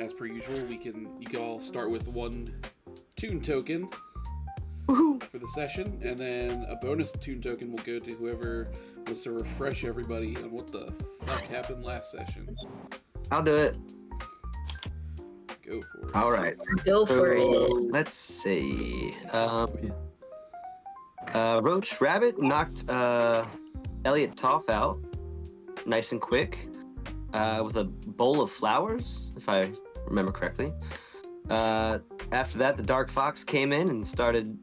as per usual, you can all start with one toon token for the session, and then a bonus toon token will go to whoever wants to refresh everybody on what the fuck happened last session. I'll do it. Go for it. All right. Go for it. Let's see. Roach Rabbit knocked Elliot Toff out nice and quick with a bowl of flowers, if I remember correctly. After that, the Dark Fox came in and started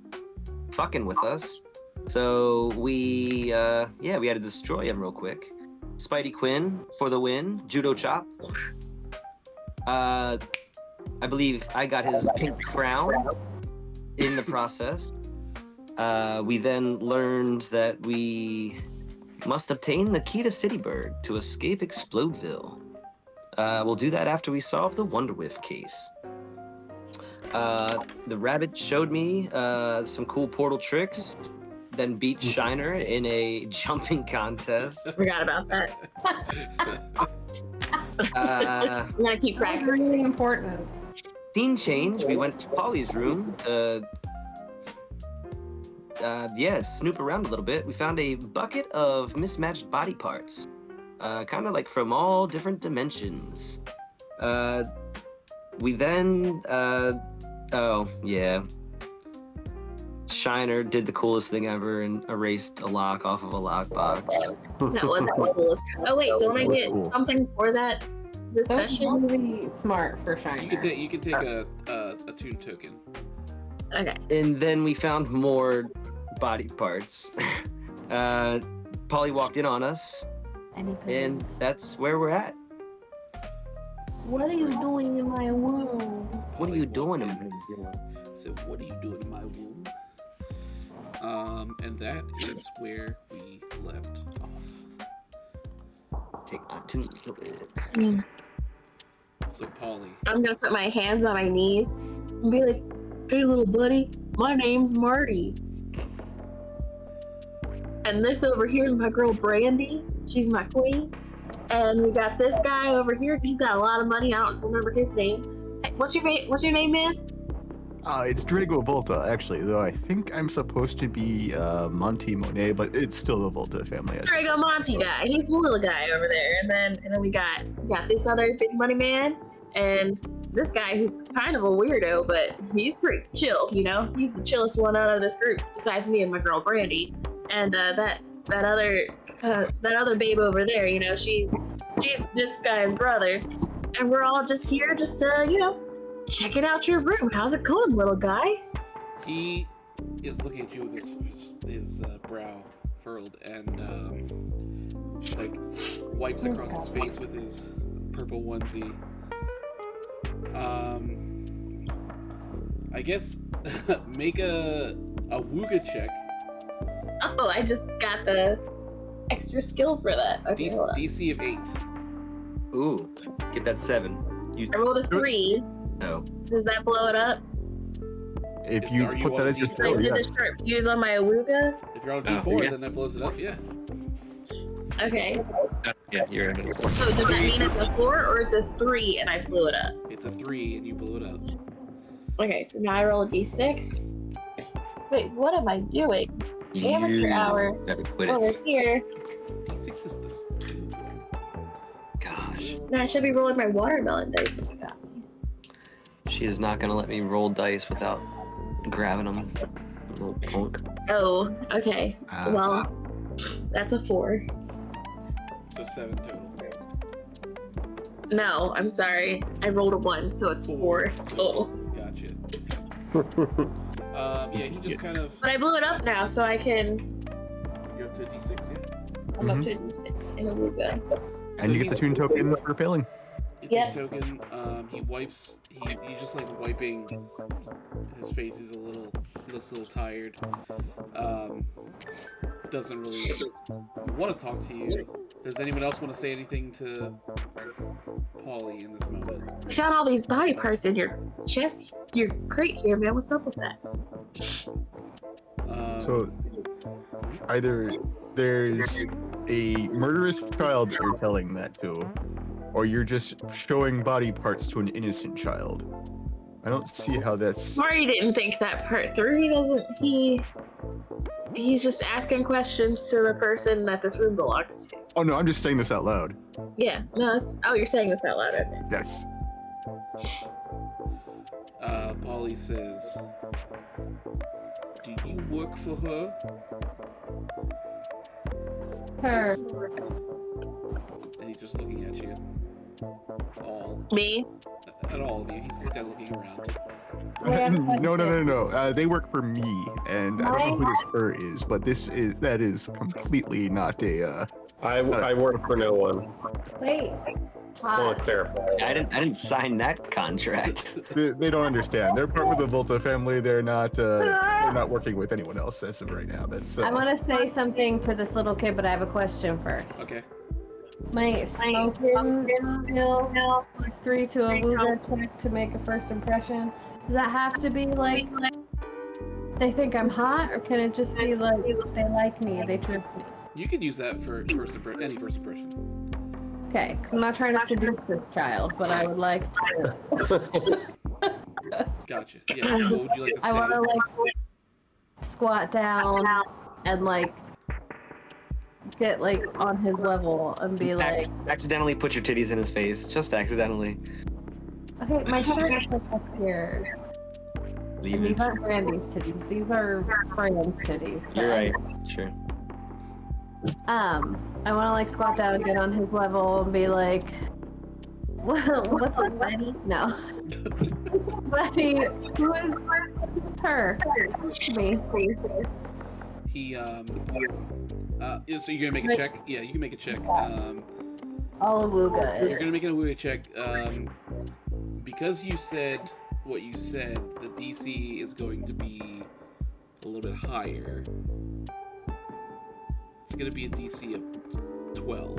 fucking with us. So we had to destroy him real quick. Spidey Quinn for the win. Judo chop. I believe I got his pink crown in the process. We then learned that we must obtain the key to Citybird to escape Explodeville. We'll do that after we solve the Wonder Whiff case. The rabbit showed me some cool portal tricks, then beat Shiner in a jumping contest. Forgot about that. I'm gonna keep practicing. Really important. Scene change. We went to Polly's room to snoop around a little bit. We found a bucket of mismatched body parts, kind of like from all different dimensions. We then Shiner did the coolest thing ever and erased a lock off of a lockbox. That was the coolest. Oh wait, don't I get something for that this That was session? really smart for Shiner. You can take a toon token. Okay. And then we found more body parts. Polly walked in on us, and that's where we're at. What are you doing in my womb? What are you doing? So what are you doing in my womb? And that is where we left off. Take my toon. So Polly. I'm gonna put my hands on my knees and be like, "Hey, little buddy, my name's Marty. And this over here is my girl Brandy. She's my queen. And we got this guy over here. He's got a lot of money. I don't remember his name. Hey, what's your name, man? It's Drago Volta, actually, though I think I'm supposed to be Monty Monet, but it's still the Volta family. Drago Monty guy. He's the little guy over there. And then we got this other big money man, and this guy who's kind of a weirdo, but he's pretty chill. You know, he's the chillest one out of this group, besides me and my girl Brandy. And that other babe over there, you know, she's this guy's brother, and we're all just here, checking out your room. How's it going, little guy? He is looking at you with his brow furled and wipes across his face with his purple onesie. I guess make a Wooga check. Oh, I just got the extra skill for that. Okay, hold on. DC of 8. Ooh, get that 7. I rolled a 3. No. Does that blow it up? If you Are you put that on as your D4? fail, Did yeah. the short fuse on my Awuga? If you're on a D4, yeah. then that blows it up, yeah. Okay. Yeah, you're in it. So does that mean it's a 4 or it's a 3 and I blew it up? It's a 3 and you blew it up. Okay, so now I roll a d6. Wait, what am I doing? Amateur hour Better quit it. over here. D6 is this. Gosh. Now I should be rolling my watermelon dice that you got me. She is not gonna let me roll dice without grabbing them. Little punk. Oh, okay. Well, that's a 4. So 7 total. No, I'm sorry. I rolled a 1, so it's 4 total. Gotcha. Yeah, he just kind of. But I blew it up now, so I can. You're up to D6, yeah? I'm up to d6 in a Awuga. And you get the toon token for failing. Yep. Token. He wipes. He's just like wiping his face. Looks a little tired. Doesn't really want to talk to you. Does anyone else want to say anything to Polly in this moment? I found all these body parts in your chest. Your crate here, man. What's up with that? So, either there's a murderous child that you're telling that to, or you're just showing body parts to an innocent child. I don't see how that's. Marty didn't think that part through. He's just asking questions to the person that this room belongs to. Oh no, I'm just saying this out loud. Yeah, no, you're saying this out loud, okay. Yes. Polly says, "Do you work for her?" Her. And he's just looking at you. Me? At all of you. He's just kind of looking around. No. They work for me, and I don't know who this her is, but that is completely not a. I work for no one. Wait. I want to clarify. I didn't sign that contract. They don't understand. They're part of the Volta family. They're not working with anyone else as of right now. That's. I want to say something to this little kid, but I have a question first. Okay. My smoking skill +3 to a Luga check to make a first impression. Does that have to be like they think I'm hot, or can it just be like they like me, they trust me? You can use that for any first impression. Okay, because I'm not trying to seduce this child, but I would like to. Gotcha. Yeah. What would you like to say? I want to like squat down and like get like on his level and be like. Accidentally put your titties in his face, just accidentally. Okay, my shirt is like up here. Leave And it. these aren't Brandy's titties. These are Fran's titties. You're right. Sure. I want to like squat down and get on his level and be like, what's up, Letty? No. Letty, who's her? Me. He so you're gonna make a check? Yeah, you can make a check. Awooga. You're gonna make a Awooga check. Because you said what you said, the DC is going to be a little bit higher. It's gonna be a DC of 12.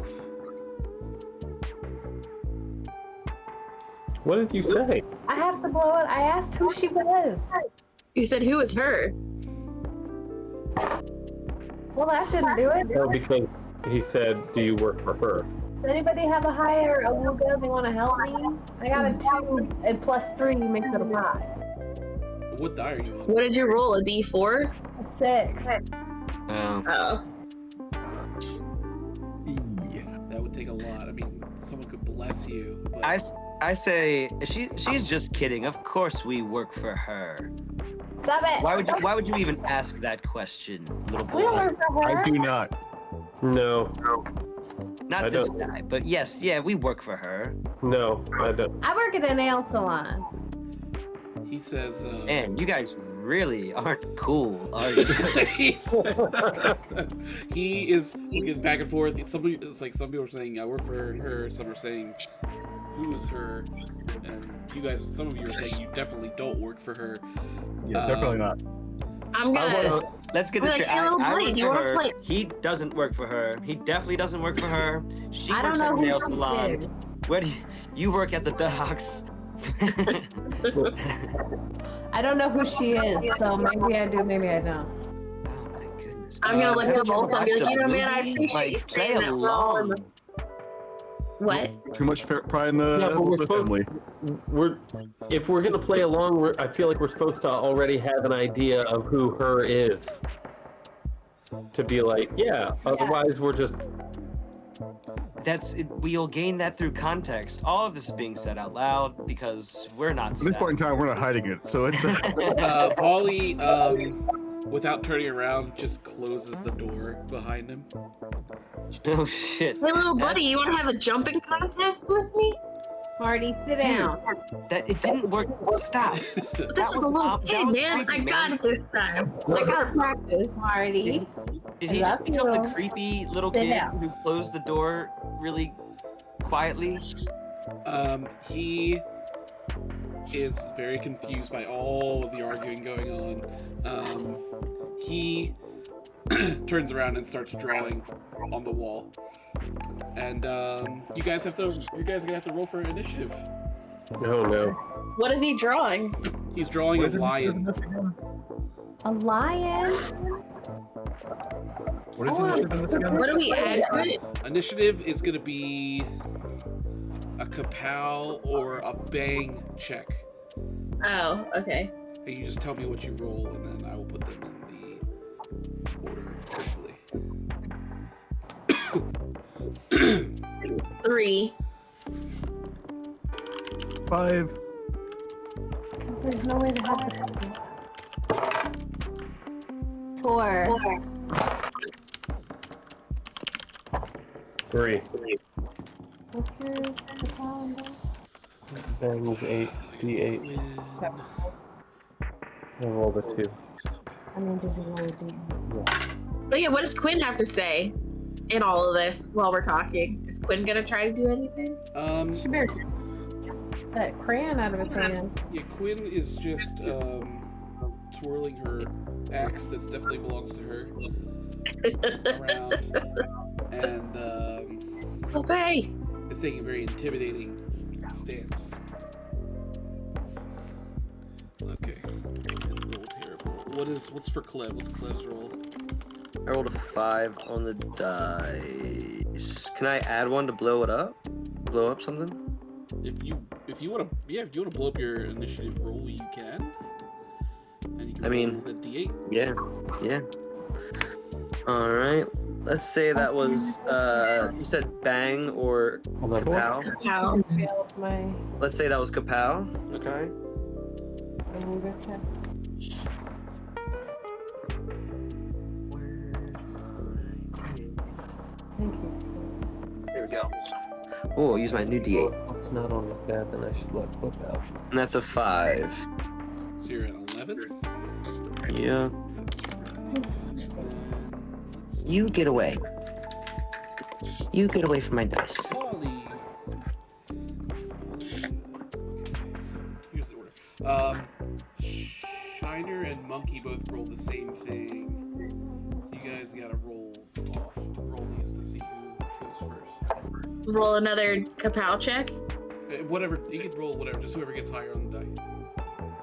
What did you say? I have to blow it. I asked who she was. You said who is her? Well, that didn't do it. Oh, because he said, "Do you work for her?" Does anybody have a higher Awooga? They want to help me? I got a 2 and +3 makes it a 5. What die are you on? What did you roll? A D4? A 6. Oh. Oh. That would take a lot. I mean, someone could bless you. But I say she's just kidding. Of course we work for her. Stop it! Why would you even ask that question, little We don't boy? work for her. I do not. No, Not I this don't. guy, but yes, yeah, we work for her. no, I don't. I work at a nail salon. he says, Man, you guys really aren't cool, are you? he is looking back and forth. It's like some people are saying, "I work for her." Some are saying, "Who is her?" And some of you are saying you definitely don't work for her. Yeah, definitely not. I'm gonna. Let's get We're this like, straight. hey, little I buddy, work do you for wanna her. play- He doesn't work for her. He definitely doesn't work for her. She I don't works know at a who nail she salon. is. Where do you work at the docks? I don't know who she is, so maybe I do, maybe I don't. Oh my goodness. I'm gonna look Have to you ever Volta and be watched like, a you know, man, I movie? appreciate you Like, play saying that we're all in along. the. What? Too much pride in the Yeah, but we're Volta supposed- family. If we're gonna play along, I feel like we're supposed to already have an idea of who her is. To be like, yeah. Otherwise, we're just. We'll gain that through context. All of this is being said out loud because we're not. At this point in time, we're not hiding it, so it's. Polly, without turning around, just closes the door behind him. Oh shit. Hey, little buddy, you want to have a jumping contest with me? Marty, sit down. That it didn't work. Stop. This is a little kid, man. I got it this time. I gotta practice. Marty. Did he I just love become you. the creepy little Sit kid down. who closed the door really quietly? He is very confused by all of the arguing going on. He turns around and starts drawing on the wall. And you guys are gonna have to roll for initiative. Oh no. What is he drawing? He's drawing What a is it lion. this again? A lion? What is initiative in this again? What do we add to it? Initiative is gonna be a kapow or a bang check. Oh, okay. And you just tell me what you roll, and then I will put them in the order, hopefully. 3. 5. There's no way to have this. 4. 3. What's your calendar? Bangs 8, D8. Quinn. I rolled a 2. I mean, did you roll a D? But yeah, what does Quinn have to say in all of this while we're talking? Is Quinn gonna try to do anything? She better that crayon out of his hand. Yeah, Quinn is just twirling her axe that definitely belongs to her around, and Okay. is taking a very intimidating stance. Okay. Roll terrible. What's for Clev? What's Clev's roll? I rolled a 5 on the dice. Can I add one to blow it up? Blow up something? If you wanna blow up your initiative roll, you can. And you can I mean, roll the D8. Yeah. Alright. Let's say that was you said bang or kapow. How? Failed my Let's say that was kapow. Okay. behavior check. Thank you. There we go. Oh, use my new D8. It's not on the pad, then I should let flip out. And that's a 5. So you're at 11. Yeah. That's right. You get away. You get away from my dice. Polly. Okay, so here's the order. Shiner and Monkey both rolled the same thing. You guys gotta roll these to see who goes first. Roll another kapow check? Whatever, you can roll whatever, just whoever gets higher on the die.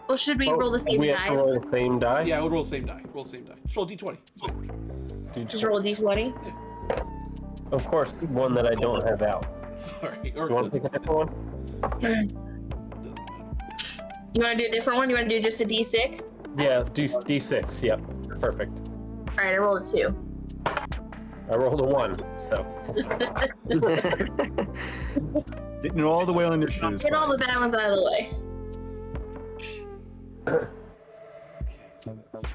Well, should we roll the same we have die? to roll the same die? Yeah, we'll roll the same die. Roll the same die. Just roll D20. It's fine. Just roll a d20? Of course, one that I don't have out. Sorry. You want to pick a different one? You want to do a different one? You want to do just a d6? Yeah, D6. Yep, perfect. Alright, I rolled a 2. I rolled a 1, so. Getting all the way on initiatives. Get all the bad ones out of the way. Okay, so that's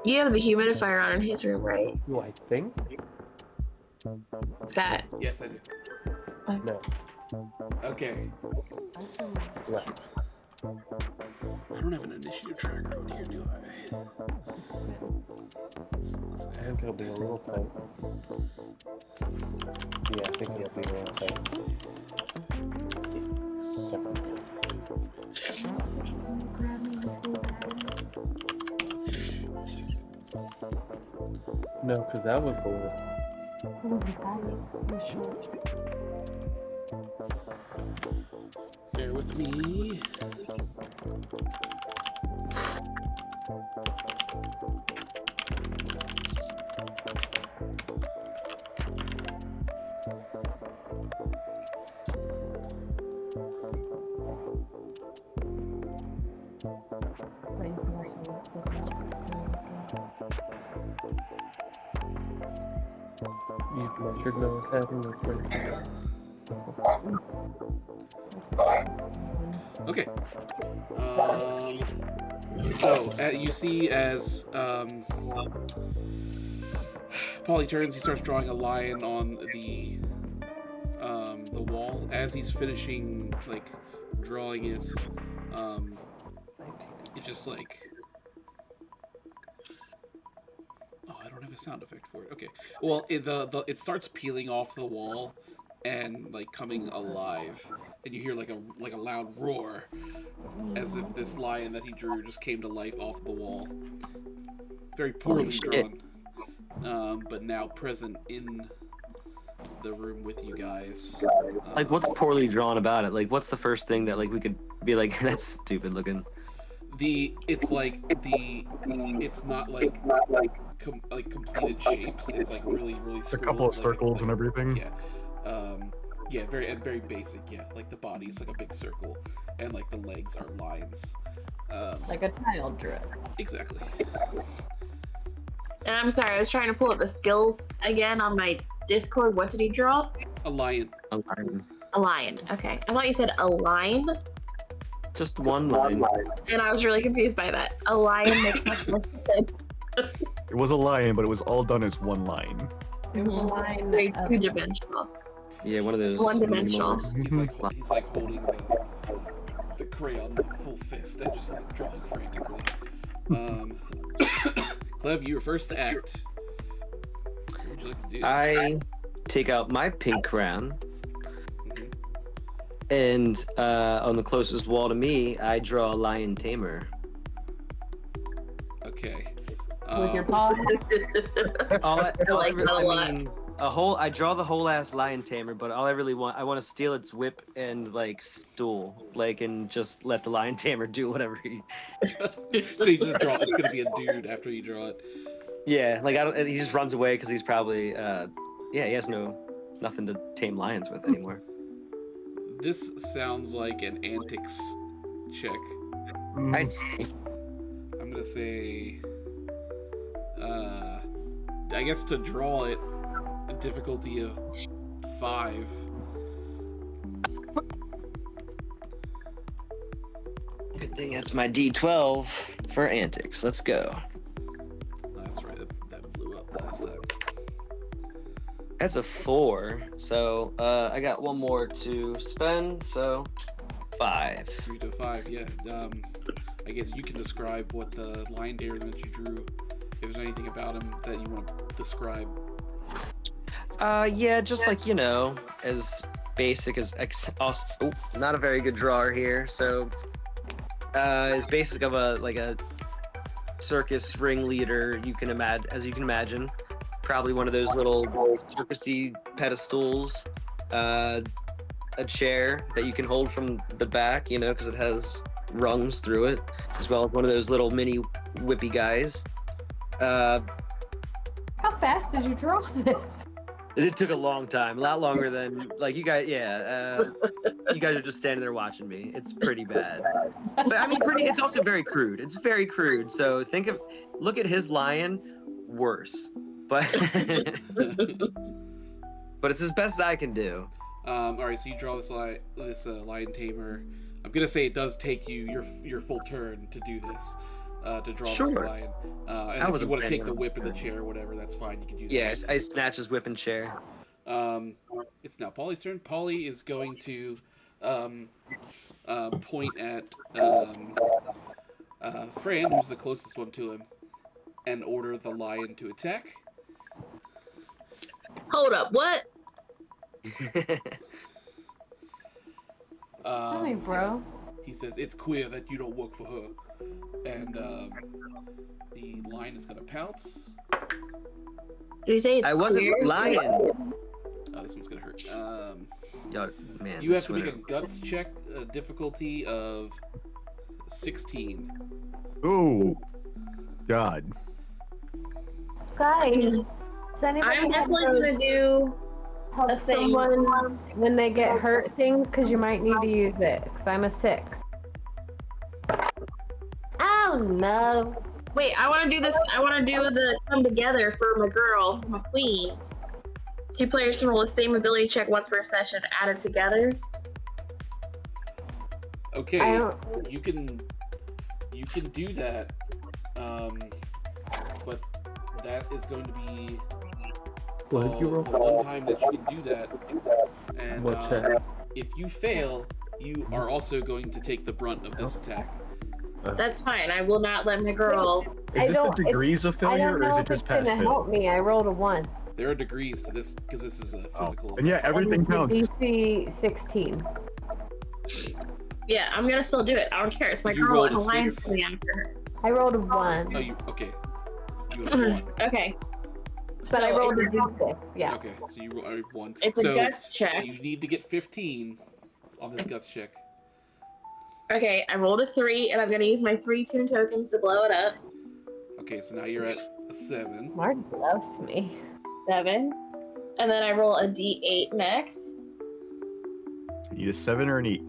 You have the humidifier on in his room, right? Do I think? Scott. Yes, I do. No. Okay. Left. I don't have an initiative tracker on here, do I? I think it'll be a little tight. Yeah, I think it'll be a little tight. No, because that was a little. Bear with me. You've measured Noah's head and you're pretty. Okay. So you see as Paulie turns, he starts drawing a line on the wall. As he's finishing like drawing it, it just like, oh, I don't have a sound effect for it. Okay, well it starts peeling off the wall and like coming alive, and you hear like a loud roar, as if this lion that he drew just came to life off the wall. Very poorly drawn, but now present in the room with you guys. Like, what's poorly drawn about it? Like, what's the first thing that like we could be like, that's stupid looking? It's not like completed shapes. It's like really A couple of like, circles and everything. Yeah. Yeah, very basic. Yeah, like the body's like a big circle, and like the legs are lines. Like a child drip. Exactly. And I'm sorry, I was trying to pull up the skills again on my Discord. What did he draw? A lion. A lion. A lion. Okay. I thought you said a line, Just one line. and I was really confused by that. A lion makes much more sense. It was a lion, but it was all done as one line. It was a line Very of- two-dimensional. Yeah, one of those. One-dimensional. minimalists. He's like holding the crayon with full fist and just like drawing frantically. Clev, you were first to act. What would you like to do? I take out my pink crayon, Mhm. and on the closest wall to me, I draw a lion tamer. Okay. with your paw. like that a lot. mean, I draw the whole ass lion tamer, but all I really want, I want to steal its whip and like stool, like, and just let the lion tamer do whatever he. So you just draw. It's gonna be a dude after you draw it. Yeah, like he just runs away because he's probably, he has nothing to tame lions with anymore. This sounds like an antics check. I'd say. I'm gonna say, I guess to draw it, a difficulty of 5. Good thing that's my D12 for antics. Let's go. That's right. That blew up last time. That's a 4. So I got one more to spend. So 5. 3 to 5. Yeah. I guess you can describe what the lion tamer that you drew. If there's anything about him that you want to describe. Yeah, just like, as basic as not a very good drawer here. So as basic of a circus ringleader as you can imagine. Probably one of those little circusy pedestals, a chair that you can hold from the back, because it has rungs through it, as well as one of those little mini whippy guys. How fast did you draw this? It took a long time, a lot longer than you guys. Yeah, you guys are just standing there watching me. It's pretty bad, but I mean, it's also very crude. It's very crude. So look at his lion, worse, but but it's as best I can do. All right. So you draw this lion tamer. I'm gonna say it does take you your full turn to do this. To draw this lion. And if you want to take the whip and the chair or whatever, that's fine. You can do that. Yeah, I snatch his whip and chair. It's now Polly's turn. Polly is going to point at Fran, who's the closest one to him, and order the lion to attack. Hold up, what? Tell me, bro. He says, "It's queer that you don't work for her." And the lion is going to pounce. Did you say it's I wasn't queer? lying. This one's going to hurt. Yo, man, You have to make a guts check, difficulty of 16. Oh, God. Guys, does anybody I'm have definitely those gonna do help a thing. someone when they get hurt things? Because you might need to use it. Because I'm a 6. Oh no. Wait, I want to do this. I want to do the come together for my girl, my queen. 2 players can roll the same ability check once per session, added together. Okay, I don't- you can do that, but that is going to be What did you roll? the one time that you can do that. And What check? if you fail, you are also going to take the brunt of this attack. That's fine. I will not let my girl. Is this the degrees of I failure, don't or is know it if just it's pass gonna fail? help me. I rolled a 1. There are degrees to this because this is a physical. And yeah, everything counts. DC 16. Yeah, I'm gonna still do it. I don't care. It's my You girl rolled and a the lion's 6. coming after her. I rolled a 1. Oh, okay. You have 1. Okay. But I rolled a it- D6. Yeah. Okay, so you roll 1. It's so a guts check. you need to get 15 on this guts check. Okay, I rolled a 3, and I'm gonna use my 3 tune tokens to blow it up. Okay, so now you're at a 7. Mark loves me. 7. And then I roll a D8 next. You need a 7 or an 8.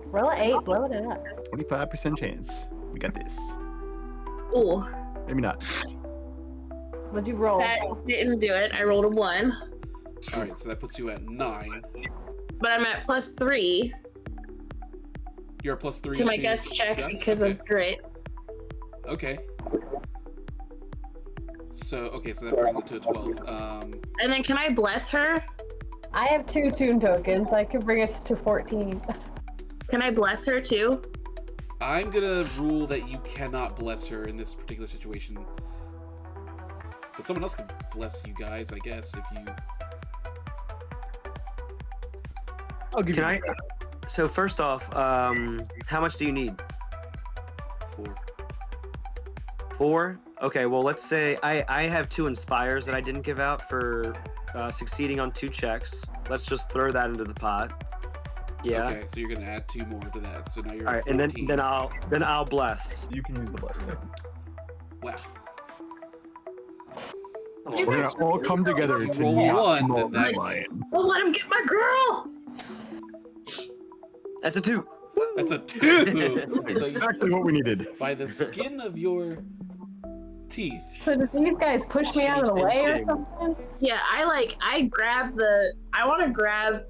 Roll an 8, blow it up. 25% chance. We got this. Ooh, Maybe not. What'd you roll? that didn't do it. I rolled a 1, All right, so that puts you at 9. but I'm at +3 You're a +3 to my guess check guess? because Okay. of grit. Okay. So that brings it to a 12. And then can I bless her? I have 2 tune tokens. I could bring us to 14. Can I bless her too? I'm gonna rule that you cannot bless her in this particular situation. But someone else could bless you guys, I guess, if you. I'll give Can you. I? So first off, how much do you need? 4. 4? Okay, well, let's say I have 2 inspires that I didn't give out for succeeding on 2 checks. Let's just throw that into the pot. Yeah. Okay, so you're gonna add 2 more to that. So now you're All at right, 14. and then I'll bless. You can use the blessing. Wow. We're gonna all come together You to roll a not 1, maul then the that's- lion. Oh, let him get my girl! That's a 2. That's a 2. That's So exactly what we needed. by the skin of your teeth. So do these guys push me out of the way or something? Yeah, I want to grab,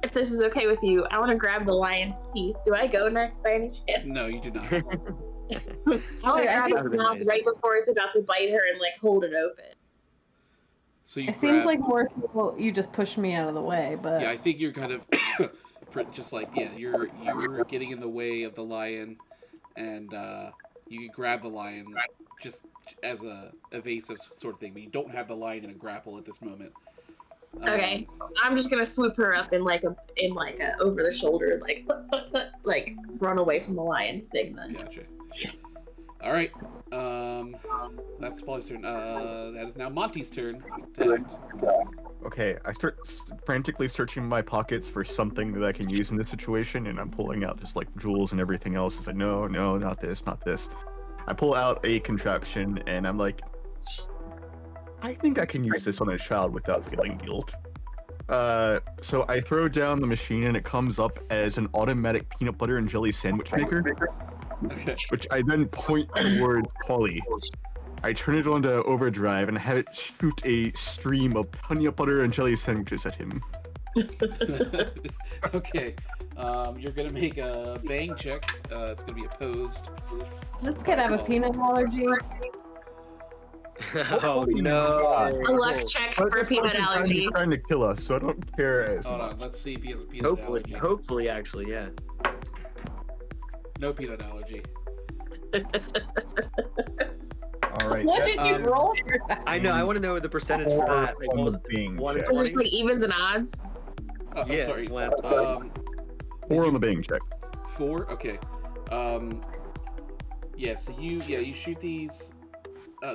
if this is okay with you, I want to grab the lion's teeth. Do I go next by any chance? No, you do not. I want to Okay, I grab think- its mouth right before it's about to bite her and like hold it open. So you It grab. seems like more so you just push me out of the way, but Yeah, I think you're kind of just like, yeah, you're getting in the way of the lion, and you can grab the lion just as a evasive sort of thing, but you don't have the lion in a grapple at this moment. Okay, I'm just gonna swoop her up in like a over the shoulder like run away from the lion thing then. Gotcha. All right. That's Polly's turn. That is now Monty's turn to act. Okay, I start frantically searching my pockets for something that I can use in this situation, and I'm pulling out just like jewels and everything else. It's like, no, not this, not this. I pull out a contraption, and I'm like, I think I can use this on a child without feeling guilt. So I throw down the machine, and it comes up as an automatic peanut butter and jelly sandwich maker, Okay. which I then point towards Polly. I turn it onto overdrive and have it shoot a stream of peanut butter and jelly sandwiches at him. Okay. You're gonna make a bang check. It's gonna be opposed. this kid have a peanut allergy. Oh no! A luck check But for this peanut person's allergy. trying to kill us, so I don't care as Hold much. on. Let's see if he has a peanut allergy. Hopefully, actually, yeah. No peanut allergy. All right. What did you roll for that? I know. I want to know the percentage for that. Like, what was it? Bing 1 in check. It's just 20? like evens and odds. Oh, I'm Yeah, sorry. well, 4 on the Bing check. 4. Okay. Yeah. So you shoot these.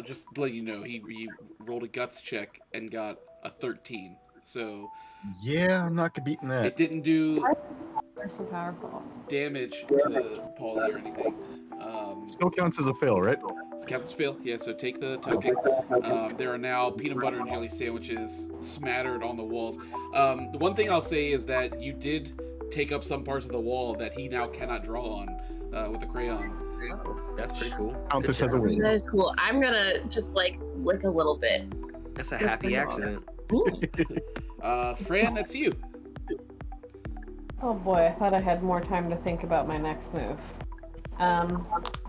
Just to let you know, he rolled a guts check and got a 13. So Yeah, I'm not beating that. it didn't do They're so powerful. damage to Paulie or anything. Still counts as a fail, right? Counts as fail. Yeah. So take the token. There are now peanut butter and jelly sandwiches smattered on the walls. The one thing I'll say is that you did take up some parts of the wall that he now cannot draw on with the crayon. That's pretty cool. Count Good this as a job. win. That is cool. I'm gonna just like lick a little bit. That's a happy accident. Fran, that's you. Oh boy, I thought I had more time to think about my next move.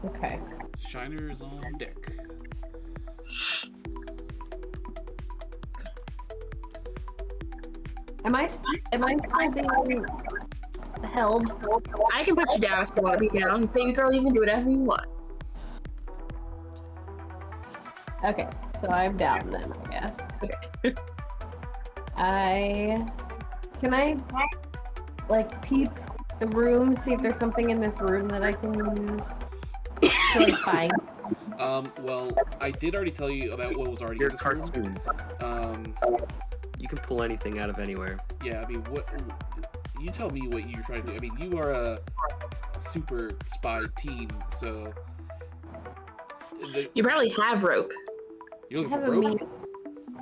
Okay. Shiner's on deck. Am I still being held? I can put you down if you want to be down. Baby girl, you can do whatever you want. Okay, so I'm down then, I guess. Can I like peep the room, see if there's something in this room that I can use to like find? Well, I did already tell you about what was already You're in a this room. cartoon. You can pull anything out of anywhere. Yeah, I mean, what? You tell me what you're trying to do. I mean, you are a super spy team, so You probably have rope. you're I looking have for a rope.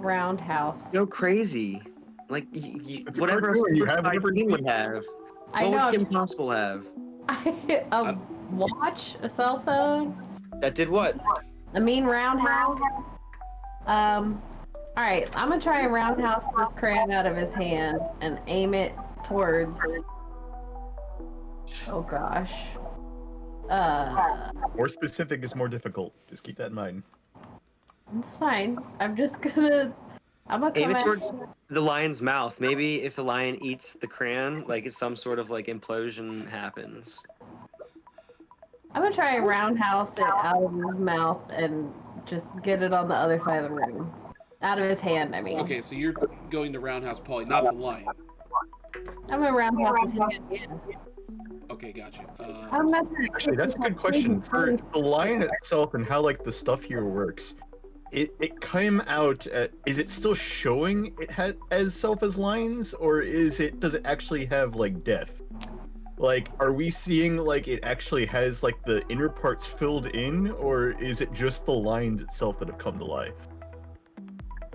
roundhouse. Go crazy. Like, It's a whatever a cartoon, you super have spy whatever team you would have. I What know. would Kim Possible have? A watch, a cell phone, That did what? a mean roundhouse. All right, I'm gonna try and roundhouse this crayon out of his hand and aim it towards. Oh gosh. More specific is more difficult. Just keep that in mind. It's fine. I'm gonna Aim come it at. towards the lion's mouth. Maybe if the lion eats the crayon, like it's some sort of like implosion happens. I'm gonna try and roundhouse it out of his mouth and just get it on the other side of the room. Out of his hand, I mean. Okay, so you're going to roundhouse Polly, not the lion. I'm gonna roundhouse his hand, yeah. Okay, gotcha. I'm not Actually, that's a good question. For the lion itself and how like the stuff here works, it came out. Is it still showing it has as self as lines, or does it actually have like death? Like, are we seeing like it actually has like the inner parts filled in, or is it just the lines itself that have come to life?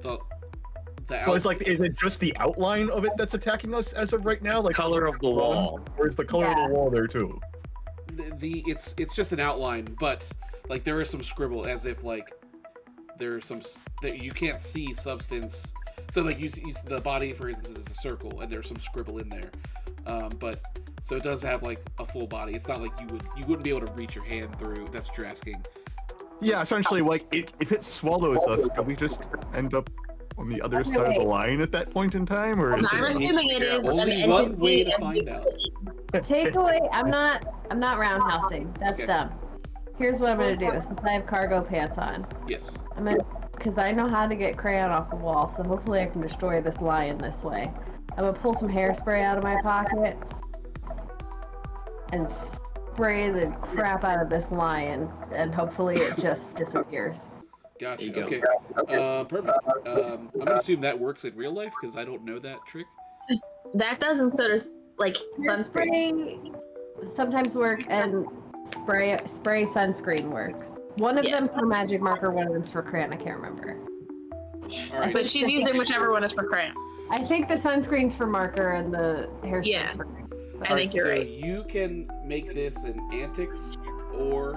So it's like, is it just the outline of it that's attacking us as of right now? Like Color of the wall. or is the color of the wall there too? It's just an outline, but like there is some scribble, as if like there's some that you can't see substance. So like you see the body, for instance, is a circle, and there's some scribble in there. But so it does have like a full body. It's not like you wouldn't be able to reach your hand through. That's what you're asking. Yeah, essentially, like if it swallows us, do we just end up on the other side of the line at that point in time, or is I'm it? assuming it is Only an one entity way to and find out. take away. I'm not roundhousing. That's Okay. dumb. Here's what I'm gonna do. Since I have cargo pants on, Yes. I'm gonna, because I know how to get crayon off the wall, so hopefully I can destroy this lion this way. I'm gonna pull some hairspray out of my pocket and spray the crap out of this lion, and hopefully it just disappears. Gotcha. There you Okay. Perfect. I'm gonna assume that works in real life because I don't know that trick. that doesn't sort of like sunscreen. Spray sometimes work, and spray sunscreen works. One of them's for magic marker, one of them's for crayon. I can't remember. All right. But she's using whichever one is for crayon. I think the sunscreen's for marker and the hairspray's for. I think you're so right. you can make this an antics or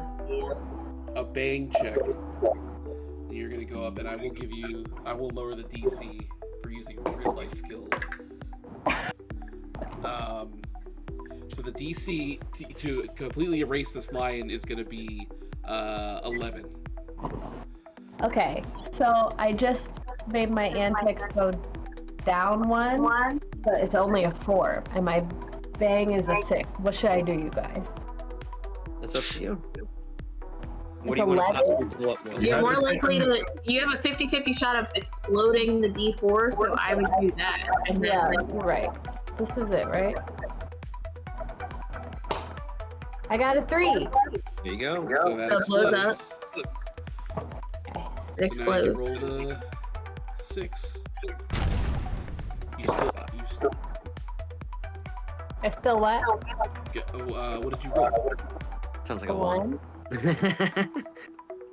a bang check. You're gonna go up, and I will lower the DC for using real life skills. So the DC to completely erase this lion is gonna be 11. Okay, so I just made my antics go down one, but it's only a 4, and my bang is a 6. What should I do, you guys? That's up to you. What It's do you want to 11? possibly blow up with? You're more Yeah. likely to. You have a 50-50 shot of exploding the D4, so I would do that. And then, Yeah, like, you're right. This is it, right? I got a 3. There you go. So that So it blows up. explodes. it So now you explodes. roll the 6. You still I still what? what did you roll? Sounds like A a 1. 1.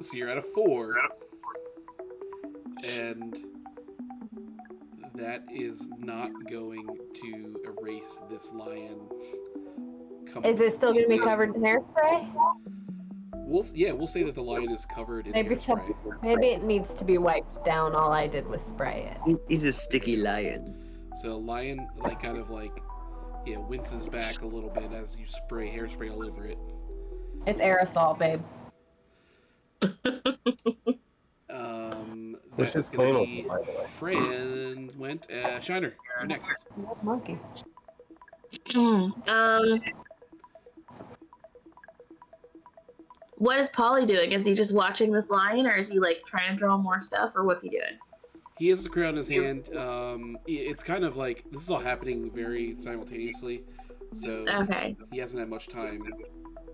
So you're at a 4, and that is not going to erase this lion. Is it still gonna be completely. covered in hairspray? We'll say that the lion is covered in Maybe hairspray. maybe it needs to be wiped down. All I did was spray it. He's a sticky lion. So lion kind of winces back a little bit as you spray hairspray all over it. It's aerosol, babe. This That is is going to flannel, be by the way. Fran went. Shiner, you're next. Monkey. What is Polly doing? Is he just watching this lion, or is he like trying to draw more stuff, or what's he doing? He has the crown in his hand. It's kind of like this is all happening very simultaneously, so Okay. he hasn't had much time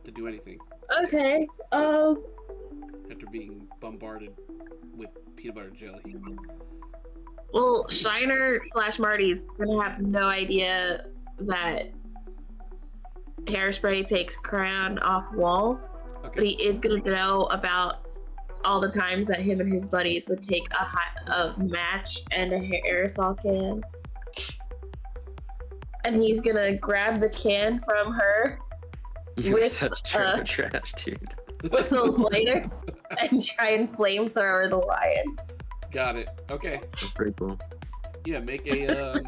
to do anything Okay. after being bombarded with peanut butter and jelly. Well, Shiner / Marty's gonna have no idea that hairspray takes crayon off walls, but Okay. he is gonna know about all the times that him and his buddies would take a match and a aerosol can, and he's gonna grab the can from her You're with such trash, dude. with a lighter and try and flamethrower the lion. Got it. Okay. That's pretty cool. Yeah, make a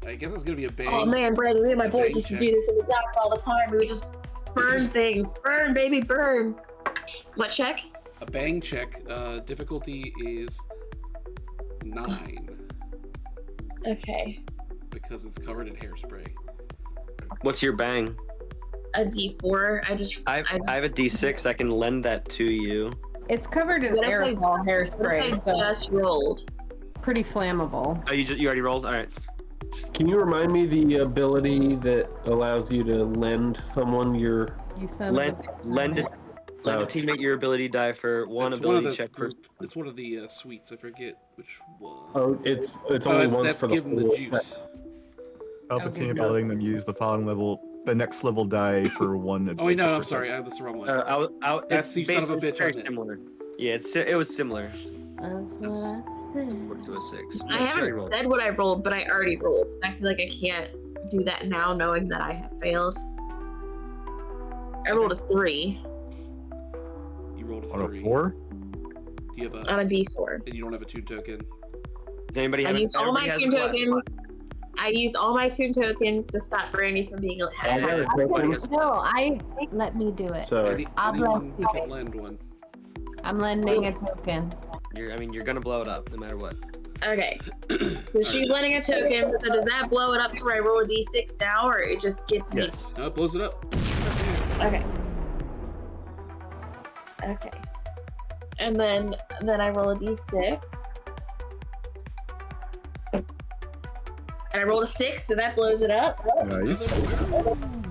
I guess it's gonna be a bang. Oh man, Brady, me and my a boys bang used to check. do this in the docks all the time. We would just burn things. Burn, baby, burn. What check? A bang check. Difficulty is 9 Okay. because it's covered in hairspray. What's your bang? A D4. I have a D6. I can lend that to you. It's covered in What if I- aerosol What hairspray, if I so just rolled? pretty flammable. Oh, you already rolled? All right. Can you remind me the ability that allows you to lend someone your? You son Lend of a lend a Oh. teammate your ability die for one It's ability one of the check per. group. It's one of the suites. I forget which one. Oh, it's Oh, only once that's for the give them the whole juice. Palpatine Okay. by letting them use the next level die for one. Oh wait, no, I'm ability sorry. I have this the wrong one. It's you son of a basically bitch very on it. similar. Yeah, it was similar. That's what I said. 4 to a 6. I haven't said what I rolled, but I already rolled. So I feel like I can't do that now, knowing that I have failed. I rolled a 3 You rolled a On a 3. 4? Do you have a? on a D4. And you don't have a tune token. Does anybody I have? used all my everybody has tune a blast. tokens. I used all my tune tokens to stop Brandy from being I got attacked. a token, No, let me do it. so I'll Anyone bless you. can lend one. I'm lending a token. You're gonna blow it up no matter what. Okay. So she's letting a token. So does that blow it up to where I roll a D6 now, or it just gets me? Yes. No, it blows it up. Okay. Okay. And then I roll a D6. And I rolled a 6, so that blows it up. Nice.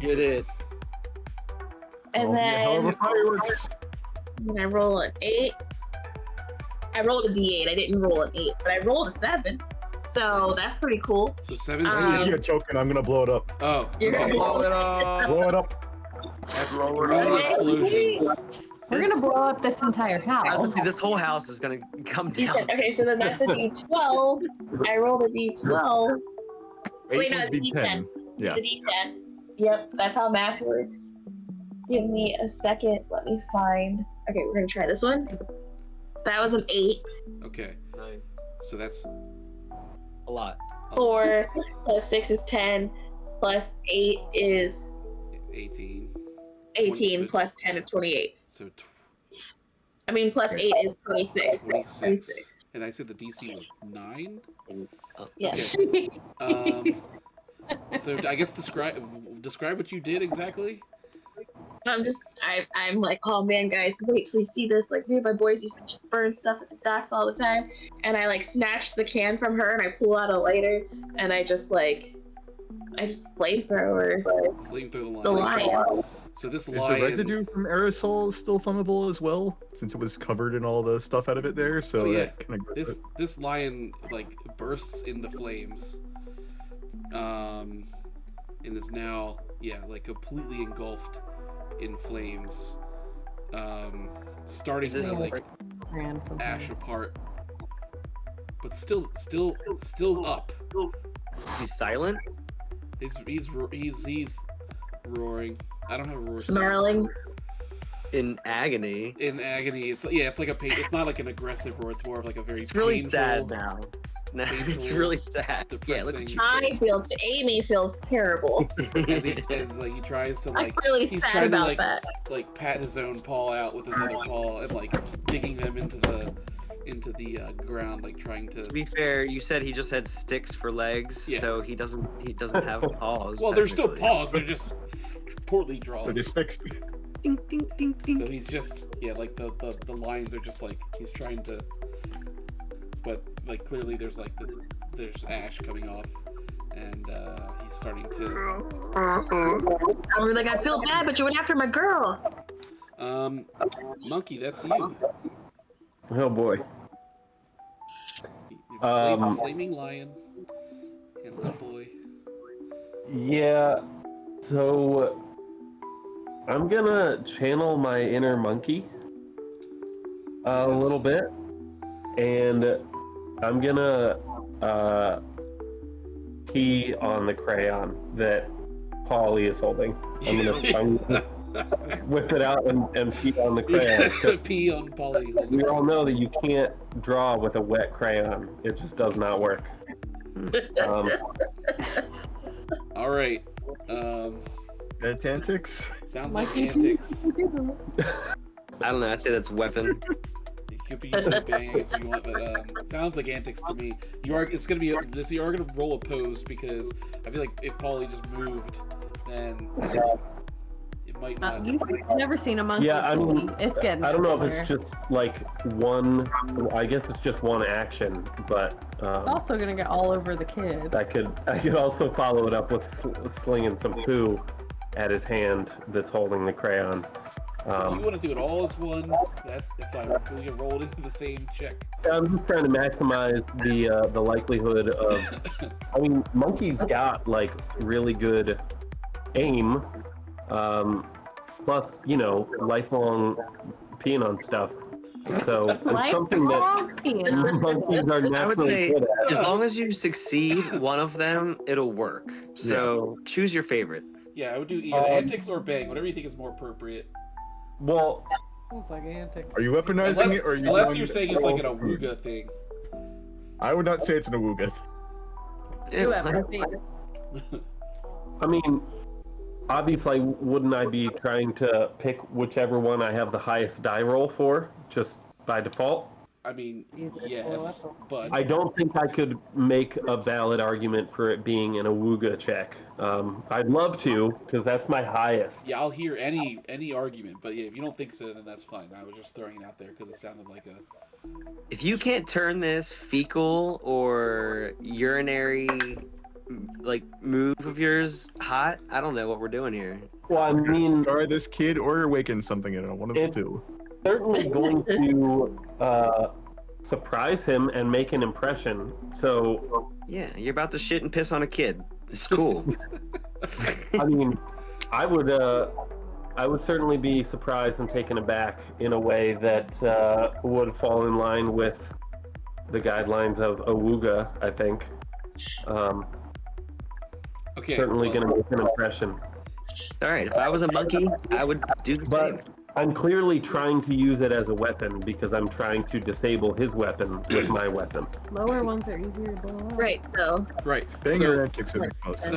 Get it. And Oh, yeah, then, however, fireworks. then I roll an 8. I rolled a D8. I didn't roll an 8, but I rolled a 7. So that's pretty cool. So 17. Um, Give me a token. I'm gonna blow it up. Oh, You're okay. gonna Blow it up. Blow it up. That's Blow it 3 up. explosions. We're gonna blow up this entire I was house. gonna say this whole house is gonna come D10. down. Okay, so then that's a D12. I rolled a D12. Wait, no, would it's a be D10. 10. Yeah. It's a D10. Yep, that's how math works. Give me a second. Let me find. Okay, we're gonna try this one. That was an 8. Okay, Nice. so that's A lot. 4 plus 6 is 10. Plus 8 is 18. 18. 26. Plus 10 is 28. So I mean, plus 8 is 26. 26. And I said the DC was 9. Yes. So I guess describe what you did exactly. I'm like, oh man, guys, wait till you see this. Like, me and my boys used to just burn stuff at the docks all the time. And I like snatch the can from her and I pull out a lighter and I just flamethrower Flamethrower the lion. So this Is lion. the residue from aerosol still flammable as well? Since it was covered in all the stuff out of it there, so Oh, yeah. that kind of This lion like bursts into flames, and is now like completely engulfed in flames, starting Is this to like Ran from ash apart, but still up. He's silent. He's roaring. I don't have a roar. sound. Snarling. In agony. In agony. It's like a pain. It's not like an aggressive roar. It's more of like a very It's really painful, sad now. No, it's painful, really sad. Yeah, look depressing. at you. I feel Amy feels terrible. As he tries to I'm like really he's sad trying to about that. like pat his own paw out with his other paw and like digging them into the ground, like trying to. To be fair, you said he just had sticks for legs, Yeah. so he doesn't have paws. Well, they're still technically. paws. They're just poorly so drawn. just fixed. Ding, ding, ding, ding. So he's just like the lines are just like he's trying to, but like clearly there's ash coming off, and he's starting to. I'm like, I feel bad, but you went after my girl. Monkey, that's you. oh boy. Flaming lion and little boy. Yeah. So I'm gonna channel my inner monkey a little bit, and I'm gonna pee on the crayon that Polly is holding. I'm gonna whip it out and pee on the crayon. Pee on Polly. We all know that you can't draw with a wet crayon. It just does not work. All right. That's antics. Sounds like antics. I don't know. I'd say that's weapon. You could be bang if you want, but sounds like antics to me. It's gonna be this. You are gonna roll opposed because I feel like if Polly just moved, then it might not. You've never seen a monkey. Yeah, I mean, it's getting. I don't know if everywhere. it's just like one. I guess it's just one action, but It's also gonna get all over the kid. I could also follow it up with slinging some poo at his hand that's holding the crayon. If you want to do it all as one, that's fine. We can roll it into the same check. I'm just trying to maximize the likelihood of. I mean, Monkey's got like really good aim, plus lifelong peeing on stuff. So it's something that monkeys are I would naturally say, good at. as long as you succeed one of them, it'll work. So choose your favorite. Yeah, I would do either antics or bang, whatever you think is more appropriate. Well, It's like antics. Are you weaponizing it, or are you? Unless going- you're saying it's like an awooga thing. I would not say it's an awooga. Whoever. I mean, obviously, wouldn't I be trying to pick whichever one I have the highest die roll for, just by default? I mean, yes, but I don't think I could make a valid argument for it being an awooga check. I'd love to, because that's my highest. yeah, I'll hear any argument. But yeah, if you don't think so, then that's fine. I was just throwing it out there because it sounded like a. If you can't turn this fecal or urinary like move of yours hot, I don't know what we're doing here. Well, I mean, Scar this kid or awaken something in him. One of the two. certainly going to surprise him and make an impression. So, Yeah, you're about to shit and piss on a kid. It's cool. I mean, I would certainly be surprised and taken aback in a way that would fall in line with the guidelines of awooga, I think. Okay. Certainly well, going to make an impression. All right, if I was a monkey, I would do the same. But I'm clearly trying to use it as a weapon because I'm trying to disable his weapon with my weapon. Lower ones are easier to blow up. Right, so Right. Banger So, antics would make most sense.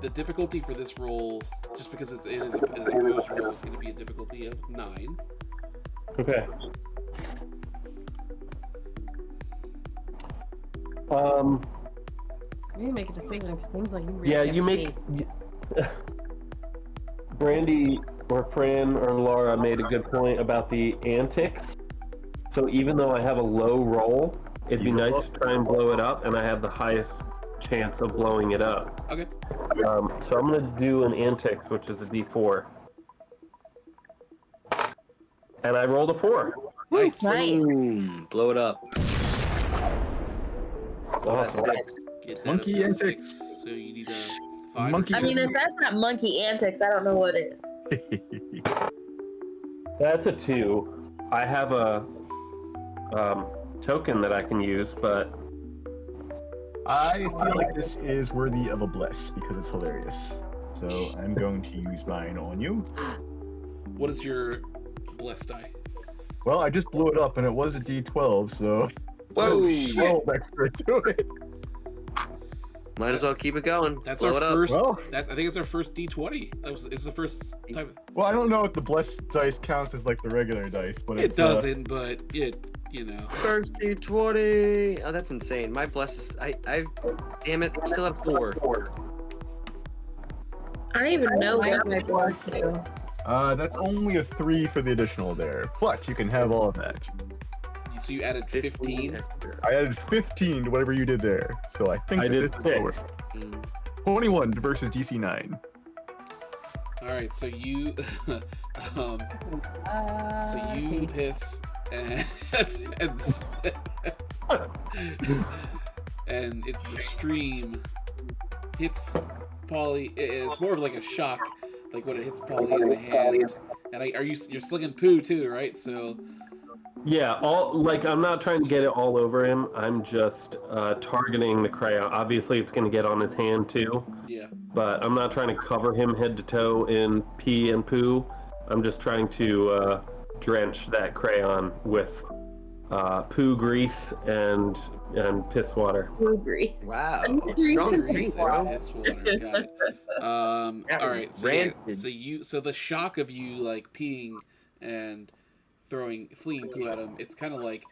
the difficulty for this roll, just because it is an opposed roll, is going to be a difficulty of 9. Okay. You need to make a decision. It seems like you really Yeah, have you to make. pee. Brandy or Fran or Laura made a good point about the antics. So even though I have a low roll, it'd be nice to try and blow it up, and I have the highest chance of blowing it up. Okay. So I'm gonna do an antics, which is a D4, and I rolled a 4. Nice. nice. Boom, blow it up. Oh, that's Awesome. 6. Get that Monkey up to antics. 6. So you need a 5. Monkey I mean, if that's not monkey antics, I don't know what is. That's a 2. I have a token that I can use, but I feel like this is worthy of a bless because it's hilarious. So I'm going to use mine on you. What is your blessed die? Well, I just blew it up and it was a D12, so Whoa! shit. 12 extra to it. Might as well keep it going. That's blow our it up. first. Well- I think it's our first D20. It's the first time. Well, I don't know if the blessed dice counts as like the regular dice, but It it's, doesn't, but you know. First D20. Oh, that's insane. My bless is. Damn it. I still have 4. I don't even know what my bless do. That's only a 3 for the additional there, but you can have all of that. So you added 15. I added 15 to whatever you did there, so I think I that did this is 6. lower. 21 versus DC 9. All right, so you, so you Pee. piss and and it's the stream hits Polly. It's more of like a shock, like when it hits Polly in the hand, And you're slinging poo too, right? So Yeah, I'm not trying to get it all over him. I'm just targeting the crayon. Obviously, it's going to get on his hand too, yeah. but I'm not trying to cover him head to toe in pee and poo. I'm just trying to drench that crayon with poo grease and piss water. Poo grease. Wow, Grease strong and grease, Grease and bro. piss water. Got it. That All was right. rancid. So the shock of you like peeing and fleeing poo at him, it's kind of like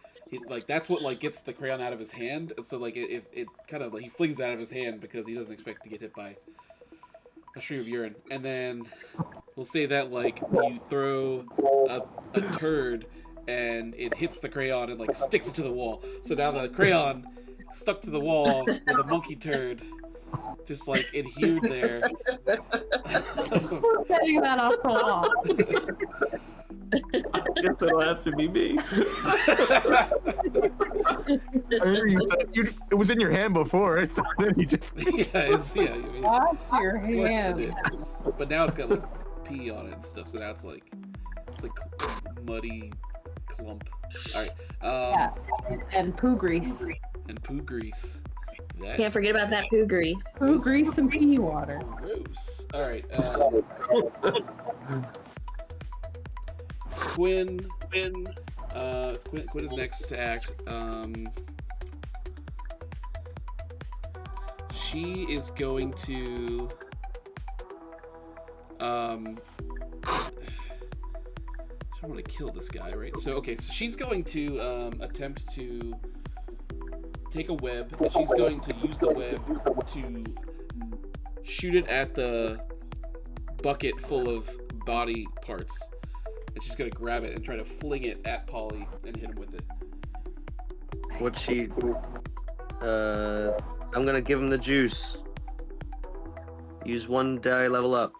that's what like gets the crayon out of his hand. And so like it kind of like he flings it out of his hand because he doesn't expect to get hit by a stream of urine. And then we'll say that like you throw a turd and it hits the crayon and like sticks it to the wall. So now the crayon stuck to the wall with a monkey turd just like adhered there. Setting that off the wall. I guess it'll have to be me. I remember it was in your hand before. It's then you just yeah. I mean, Wash your what's the hands. difference? But now it's got like pee on it and stuff. So now it's like muddy clump. All right. Yeah, and poo grease. And poo grease. That Can't forget about that poo grease. Poo grease and pee water. gross. All right. Quinn. Quinn is next to act. She is going to. I don't want to kill this guy, right? So she's going to attempt to take a web. And she's going to use the web to shoot it at the bucket full of body parts. And she's gonna grab it and try to fling it at Polly and hit him with it. What's she? I'm gonna give him the juice. Use one die, level up.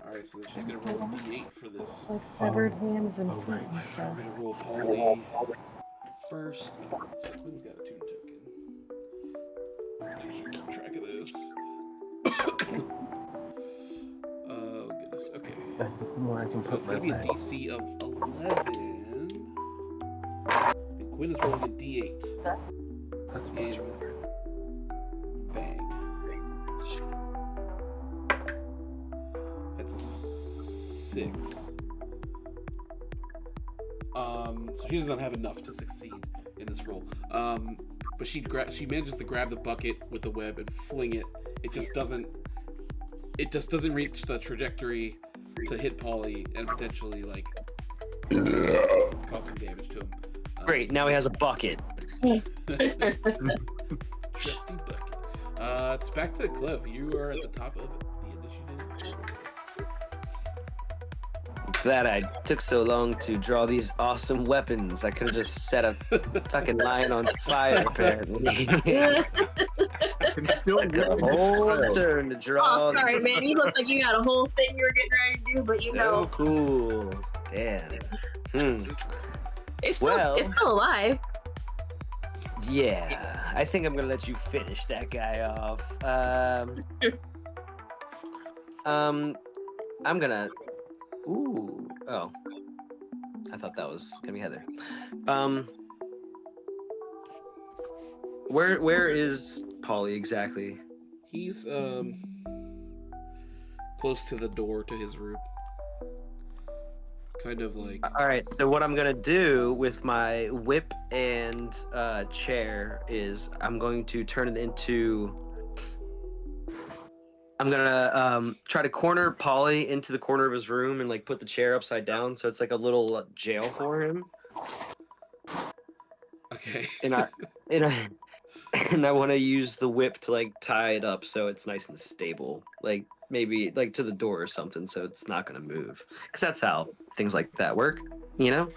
Alright, so then she's gonna roll a d8 for this. Like severed hands and feet and I'm stuff. gonna roll Polly first. So Quinn's got a tune token. I should keep track of this. Oh goodness, okay. More I can So put it's gonna be a DC of 11. And Quinn is rolling a d8. That's much And better. bang. That's a 6. So she doesn't have enough to succeed in this roll. But she manages to grab the bucket with the web and fling it. It just doesn't reach the trajectory to hit Polly and potentially like cause some damage to him. Great, now he has a bucket. Trusty bucket. It's back to Cleve. You are at the top of the initiative. Glad I took so long to draw these awesome weapons. I could have just set a fucking lion on fire, apparently. Like a whole turn to draw. Oh, sorry, man. You look like you got a whole thing you were getting ready to do, but you So know, cool. Damn. it's well- still alive. Yeah, I think I'm gonna let you finish that guy off. I'm gonna. Ooh. Oh. I thought that was gonna be Heather. Where is Polly exactly? He's close to the door to his room. Kind of like All right. So what I'm gonna do with my whip and chair is I'm going to turn it into. I'm gonna try to corner Polly into the corner of his room and like put the chair upside down so it's like a little jail for him. okay. And I want to use the whip to like tie it up so it's nice and stable, like maybe like to the door or something, so it's not gonna move. Because that's how things like that work, you know.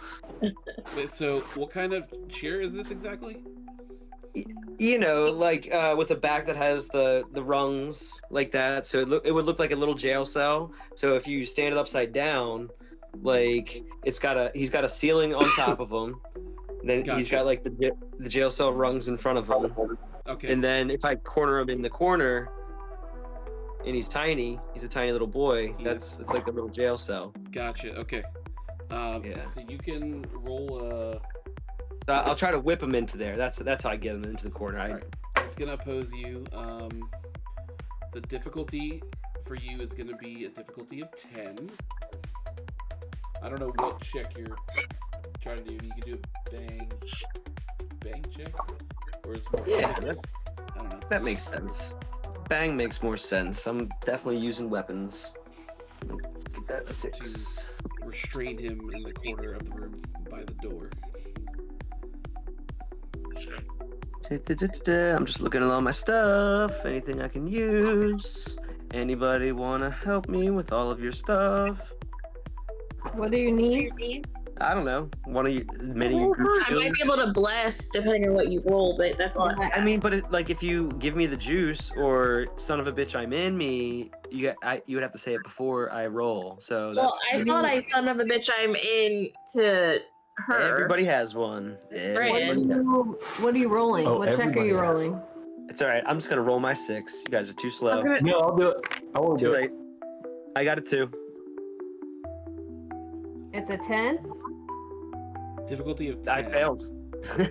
Wait, so what kind of chair is this exactly? You know, like with a back that has the rungs like that, so it would look like a little jail cell. So if you stand it upside down, like he's got a ceiling on top of him. Then he's Gotcha. got like the jail cell rungs in front of him. Okay. And then if I corner him in the corner, and he's a tiny little boy. Yes. It's like a little jail cell. Gotcha. Okay. Yeah. So you can roll a. So I'll try to whip him into there. That's how I get him into the corner. Alright. It's gonna oppose you. The difficulty for you is gonna be a difficulty of 10. I don't know what check you're trying to do. You can do a bang check, or is it more Yeah, focus? I don't know. That makes sense. Bang makes more sense. I'm definitely using weapons. Let's get that 6. Restrain him in the corner of the room by the door. I'm just looking at all my stuff. Anything I can use? Anybody want to help me with all of your stuff? What do you need? I don't know. One of you, many of your group I might skills? be able to bless depending on what you roll, but that's all. I mean, but like if you give me the juice or son of a bitch, I'm in me. You would have to say it before I roll. So Well, that's, I thought I son of a bitch I'm in to her. everybody has one. Right. Everybody has- What are you rolling? Oh, What check are everybody you has. rolling? It's all right. I'm just gonna roll my 6. You guys are too slow. I was gonna. No, I'll do it. I won't Too do it. late. I got a 2. It's a 10. Difficulty of 10. I failed.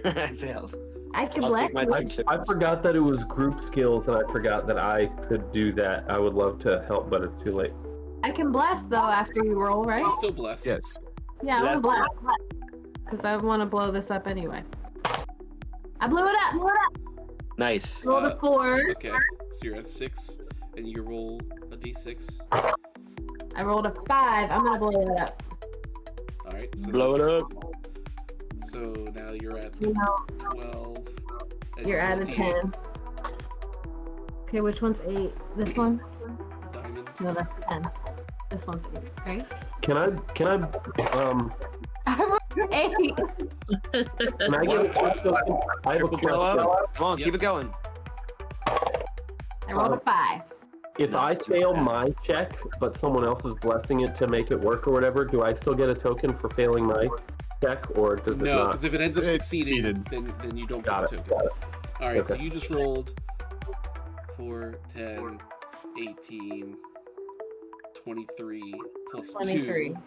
I failed. I can I'll bless take my you. 2 I forgot that it was group skills, and I forgot that I could do that. I would love to help, but it's too late. I can bless though after you roll, right? He's still blessed. Yes. Yeah, I That's- want to bless. Because I want to blow this up anyway. I blew it up. Nice. Rolled a 4. Okay, so you're at 6, and you roll a d6. I rolled a 5. I'm gonna blow it up. All right. So Blow it that's- up. So now you're at You know, 12. and you're at roll a D8 10. Okay, which one's 8? This one? Diamond. No, that's 10. This one's 8, right? Can I I rolled 8. can I get a question? I have a Blow question. up. Come on, Yep. keep it going. I rolled a 5. If I fail my check, but someone else is blessing it to make it work or whatever, do I still get a token for failing my check, or does it No, not? because if it ends up It succeeding, succeeded. then you don't Got get a it. token. Got it. All right, so Okay. you just rolled 4, 10, 18, 23, plus 23. 2.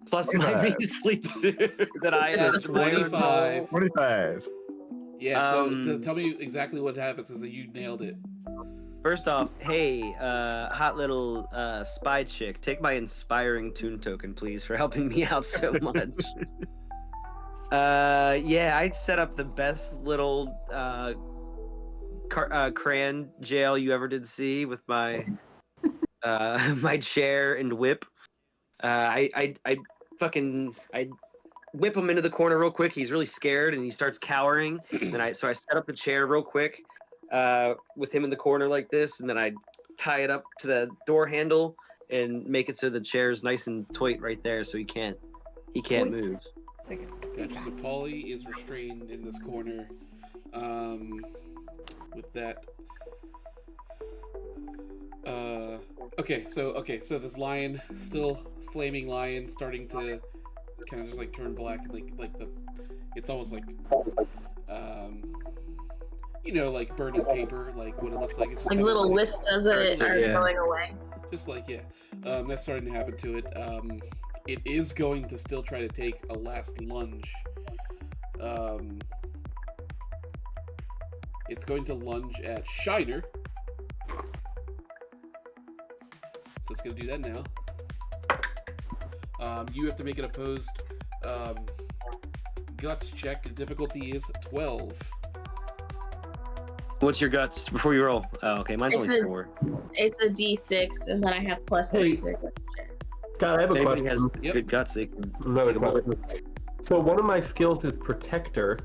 Plus my 25. measly 2 that I So have to my own 25. roll. 25. Yeah, so Um, tell me exactly what happens, because you nailed it. First off, hey, hot little spy chick, take my inspiring tune token, please, for helping me out so much. Yeah, I set up the best little crayon jail you ever did see with my my chair and whip. I whip him into the corner real quick. He's really scared and he starts cowering. So I set up the chair real quick with him in the corner like this, and then I tie it up to the door handle and make it so the chair's nice and tight right there, so he can't move. Gotcha. So Polly is restrained in this corner. With that. Okay, so this lion, still flaming lion, starting to kind of just like turn black, it's almost like like burning paper, like what it looks like. It's just Like kinda little wisp does it, are Yeah. going away. just like that's starting to happen to it. It is going to still try to take a last lunge. It's going to lunge at Shiner. So it's going to do that now. You have to make an opposed guts check. The difficulty is 12. What's your guts before you roll? Oh, okay, mine's It's only a- 4. It's a D6, and then I have plus Hey. 3. So Scott, I have a If anybody question. has Yep. good guts, they can Another take 'em out. question. So one of my skills is protector,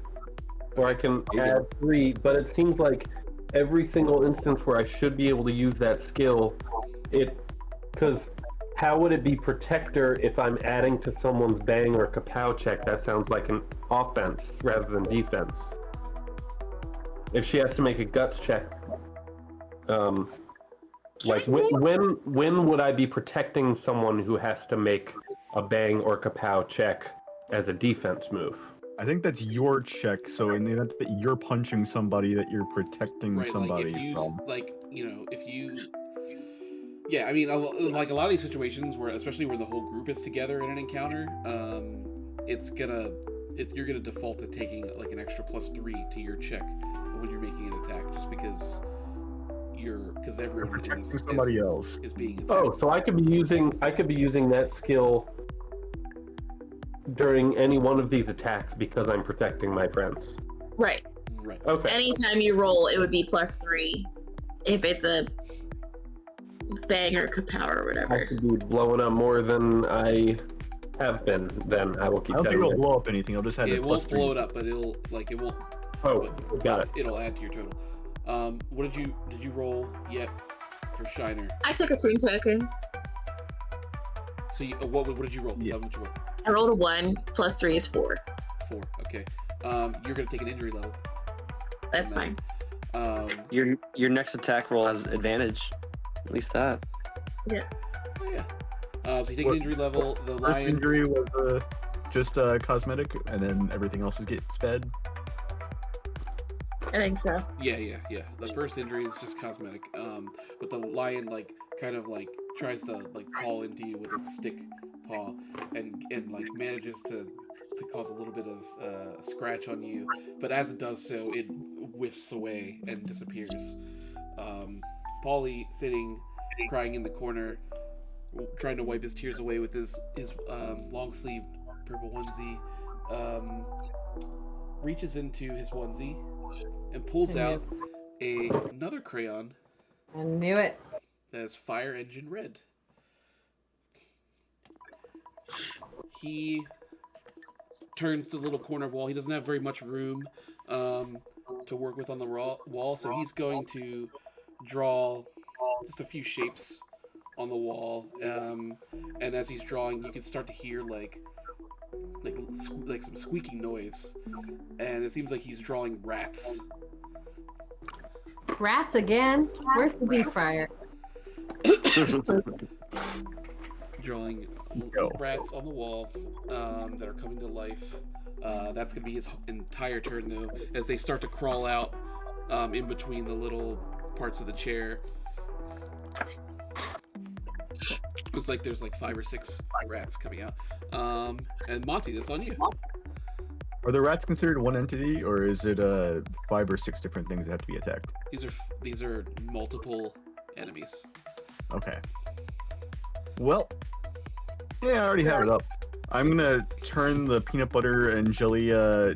where I can you add 3, but it seems like every single instance where I should be able to use that skill, because how would it be protector if I'm adding to someone's bang or kapow check? That sounds like an offense rather than defense. If she has to make a guts check, like when would I be protecting someone who has to make a bang or kapow check as a defense move? I think that's your check. So in the event that you're punching somebody, that you're protecting Right, somebody like if you, from. if you... Yeah, I mean, like a lot of these situations where, especially where the whole group is together in an encounter, you're gonna default to taking like an extra +3 to your check when you're making an attack, just because everyone in this somebody else is being attacked. Oh, so I could be using that skill during any one of these attacks because I'm protecting my friends. Right. Right. Okay. Anytime you roll, it would be +3 if it's a bang or power or I whatever. could be blowing up more than I have been. Then I will keep. I don't think telling it'll you. blow up anything. I'll just have It won't +3. blow it up, but it won't. Oh, got it. It'll add to your total. What did you roll yet for Shiner? I took a toon token. So what did you roll? Yeah. Tell me what you rolled. I rolled a 1, +3 is 4. 4. Okay. You're gonna take an injury level. That's fine. Your next attack roll has advantage. At least that. Oh yeah. So you take an injury level. The First lion. injury was just cosmetic, and then everything else is get sped. I think so. Yeah. The first injury is just cosmetic. But the lion kind of tries to paw into you with its stick paw, and manages to cause a little bit of scratch on you. But as it does so, it whiffs away and disappears. Paulie sitting, crying in the corner, trying to wipe his tears away with his long-sleeved purple onesie, reaches into his onesie and pulls out another crayon I knew it. that is Fire Engine Red. He turns to the little corner of wall. He doesn't have very much room to work with on the wall, so he's going to draw just a few shapes on the wall. And as he's drawing, you can start to hear like some squeaking noise, and it seems like he's drawing rats. Rats again? Where's the deep fryer? Drawing rats on the wall that are coming to life. That's going to be his entire turn, though, as they start to crawl out in between the little parts of the chair. Looks like there's 5 or 6 rats coming out. And Monty, that's on you. Are the rats considered one entity, or is it 5 or 6 different things that have to be attacked? These are multiple enemies. Okay. Well, yeah, I already have it up. I'm gonna turn the peanut butter and jelly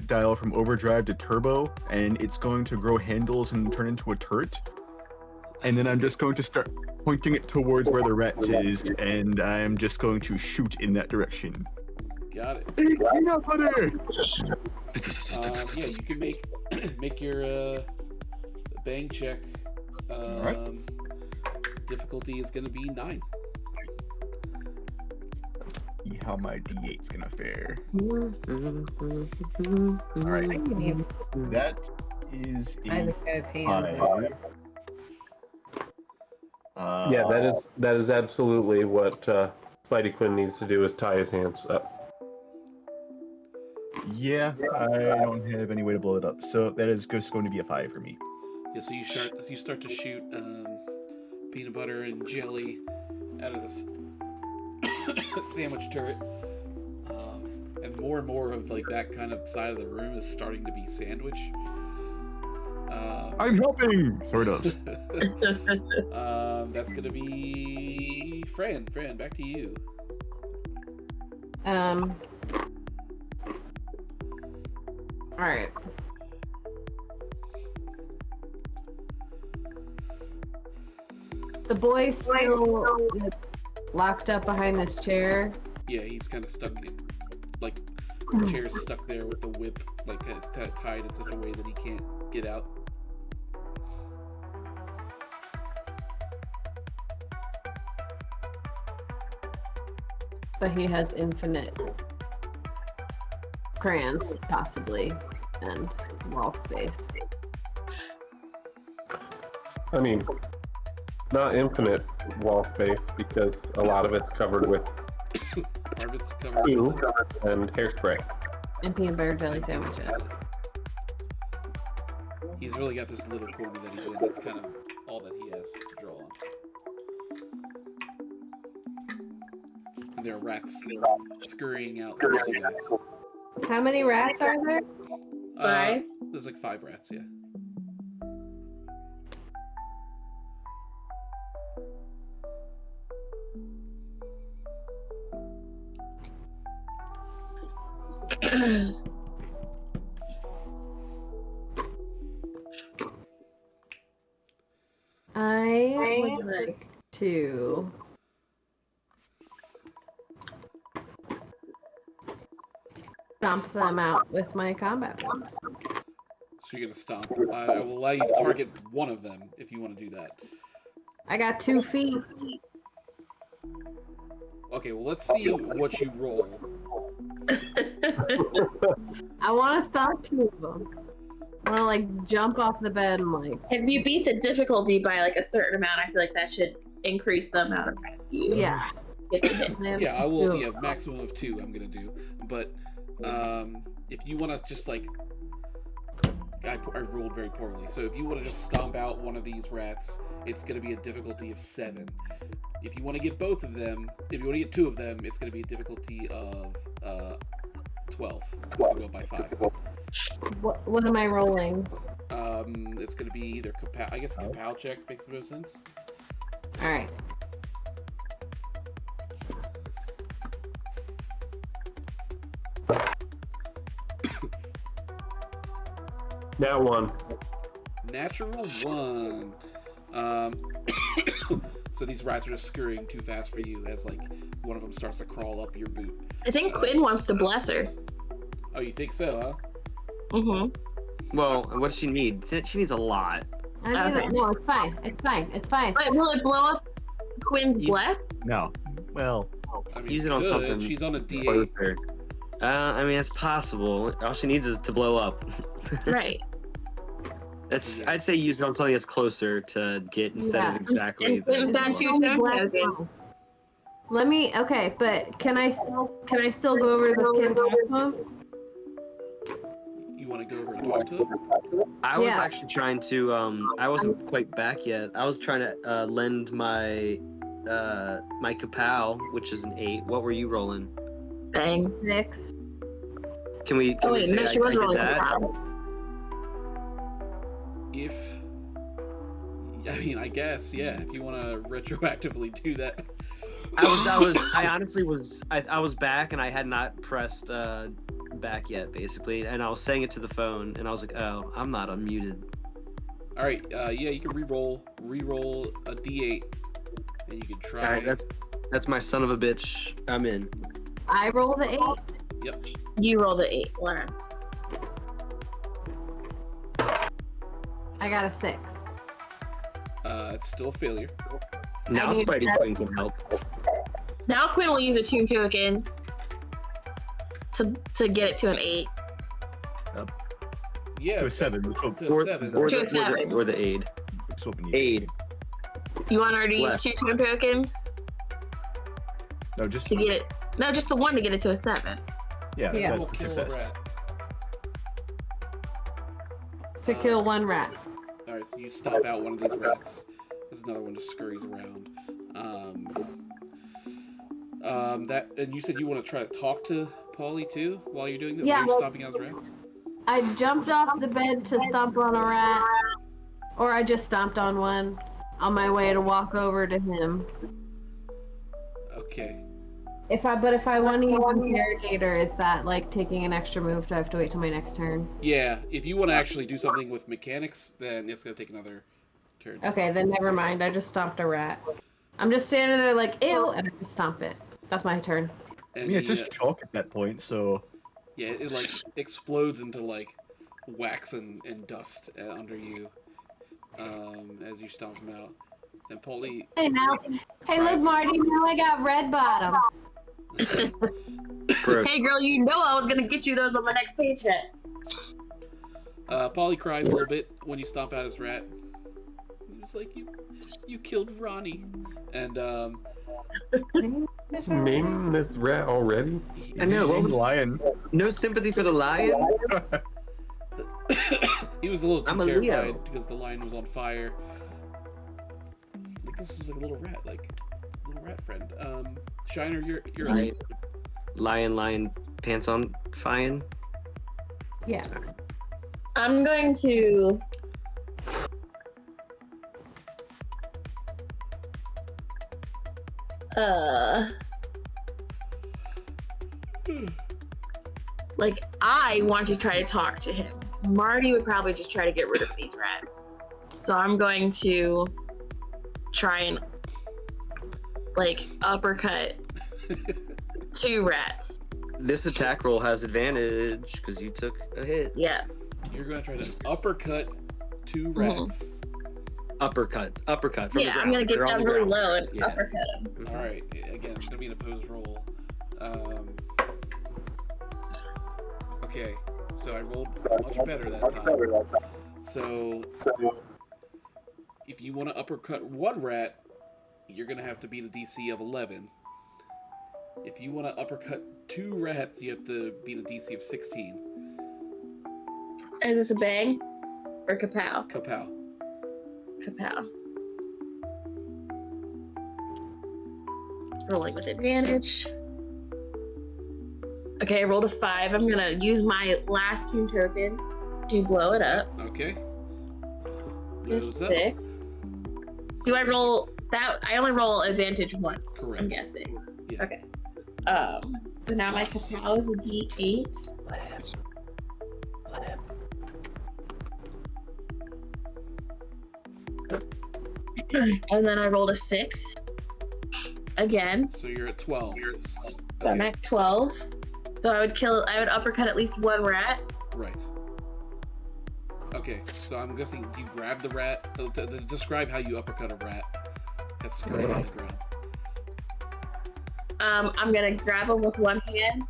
dial from overdrive to turbo, and it's going to grow handles and turn into a turret. And then I'm just going to start pointing it towards where the rats is, and I'm just going to shoot in that direction. Got it. Eat peanut butter! Yeah, you can make your bang check. Alright. Difficulty is going to be 9. See how my D8's gonna fare. I Alright, think he needs that is I a think that's hands. 5. Yeah, that is absolutely what Spidey Quinn needs to do, is tie his hands up. Yeah, I don't have any way to blow it up, so that is just going to be a 5 for me. Yeah, so you start to shoot peanut butter and jelly out of this sandwich turret, and more of that kind of side of the room is starting to be sandwich. I'm helping, sort of. That's gonna be Fran. Fran, back to you. Alright. The boy's still locked up behind this chair. Yeah, he's kind of stuck. The chair's stuck there with the whip, it's kind of tied in such a way that he can't get out. But he has infinite crayons, possibly, and wall space. I mean, not infinite wall space, because a lot of it's covered with Part of it's covered glue with and hairspray. And peanut butter jelly sandwiches. He's really got this little corner that he's in. That's kind of all that he has to draw on. there are rats scurrying out towards you guys. How many rats are there? Five. There's like 5 rats, yeah. I would like to stomp them out with my combat boots. So you're gonna stomp. I will allow you to target one of them if you want to do that. I got 2 feet. Okay, well let's see what you roll. I want to stomp 2 of them. I want to like jump off the bed and like. If you beat the difficulty by like a certain amount, I feel like that should increase the amount of rats you Yeah. get to hit. Yeah, I will. Yeah, maximum of 2. I'm gonna do. But if you want to just like, I rolled very poorly. So if you want to just stomp out one of these rats, it's gonna be a difficulty of 7. If you want to get both of them, if you want to get 2 of them, it's gonna be a difficulty of 12. It's gonna go up by 5. What am I rolling? It's gonna be either Kapow. I guess a Kapow check makes the most sense. All right. Now 1. Natural 1. So these rats are just scurrying too fast for you as like one of them starts to crawl up your boot. I think Quinn wants to bless her. Oh, you think so, huh? Mm-hmm. Well, what does she need? She needs a lot. I mean, Okay. no, it's fine. It's fine. It's fine. Wait, will it blow up Quinn's bless? No. Well, I mean, Use it on good. something. She's on a D8. Closer. I mean, it's possible. All she needs is to blow up. Right. That's. I'd say use it on something that's closer to get instead Yeah. of exactly. And Quinn's the down blow 2 up. turns. Okay. Let me. Okay, but can I still go over this kid and talk to him? You want to go over and talk to him? I was Yeah. actually trying to. I wasn't quite back yet. I was trying to lend my my Kapow, which is an 8. What were you rolling? Bang. 6. Can we? Can Oh we wait, say no, I she was did rolling that? Kapow. I mean, I guess, yeah. If you want to retroactively do that. I honestly was. I was back and I had not pressed back yet, basically, and I was saying it to the phone, and I was like, oh, I'm not unmuted. All right. Yeah, you can re-roll a D8, and you can try. All right, that's my son of a bitch. I'm in. I roll the 8. Yep. You roll the 8, Lauren. I got a 6. It's still a failure. Now need Spidey that. Queen can help. Now Quinn will use a tune token to get it to an 8. Yeah. to a 7. Which will, To a 7. Or To a the, 7. or the aid. which is what we need. Aid. You want her to use Bless. 2 tune tokens No, just to get it? No, just the one to get it to a 7. yeah. Yeah. That's We'll a kill a success. rat. To kill 1 rat. All right, so you stomp out one of these rats. There's another one just scurries around. And you said you want to try to talk to Paulie too while you're doing this. Yeah, While you're well- stomping out his rats. I jumped off the bed to stomp on a rat, or I just stomped on one on my way to walk over to him. Okay. If I want to use interrogator, is that like taking an extra move? Do I have to wait till my next turn? Yeah, if you want to actually do something with mechanics, then it's gonna take another turn. Okay, then never mind. I just stomped a rat. I'm just standing there like ew, and I just stomp it. That's my turn. I And mean, it's the, just chalk at that point, so yeah, it like explodes into like wax and dust under you as you stomp him out. And Paulie, Hey look, Marty. Now I got red bottom. Gross. Hey girl, you know I was gonna get you those on my next paycheck. Paulie cries a little bit when you stomp out his rat. He was like, "You killed Ronnie," and Name this rat already? I know. What was, lion. no sympathy for the lion. he was a little I'm too a Leo. terrified because the lion was on fire. Like this is like a little rat, like a little rat friend. Shiner, you're Lion, pants on, fine. Yeah. I'm going to. Like, I want to try to talk to him. Marty would probably just try to get rid of these rats. So I'm going to try and, like, uppercut 2 rats. This attack roll has advantage because you took a hit. Yeah. You're gonna try to uppercut 2 rats. Uppercut. From Yeah, the I'm gonna ground. get They're on down the really ground. low and Yeah. uppercut him. Mhm. All right. Again, it's gonna be an opposed roll. Okay. So I rolled much better that time. So if you want to uppercut 1 rat, you're gonna have to beat a DC of 11. If you want to uppercut 2 rats, you have to beat a DC of 16. Is this a bang or kapow? Kapow. Kapow. Rolling with advantage. Okay, I rolled a 5. I'm gonna use my last tune token to blow it up. Okay. Just Blows up. 6. Do I roll that? I only roll advantage once. I'm Correct. guessing. Yeah. Okay. So now my kapow is a D8. And then I rolled a 6. Again. So you're at 12. So I'm at 12. So I would uppercut at least 1 rat. Right. Okay, so I'm guessing you grab the rat. Describe how you uppercut a rat that's screwed on the ground. I'm gonna grab him with one hand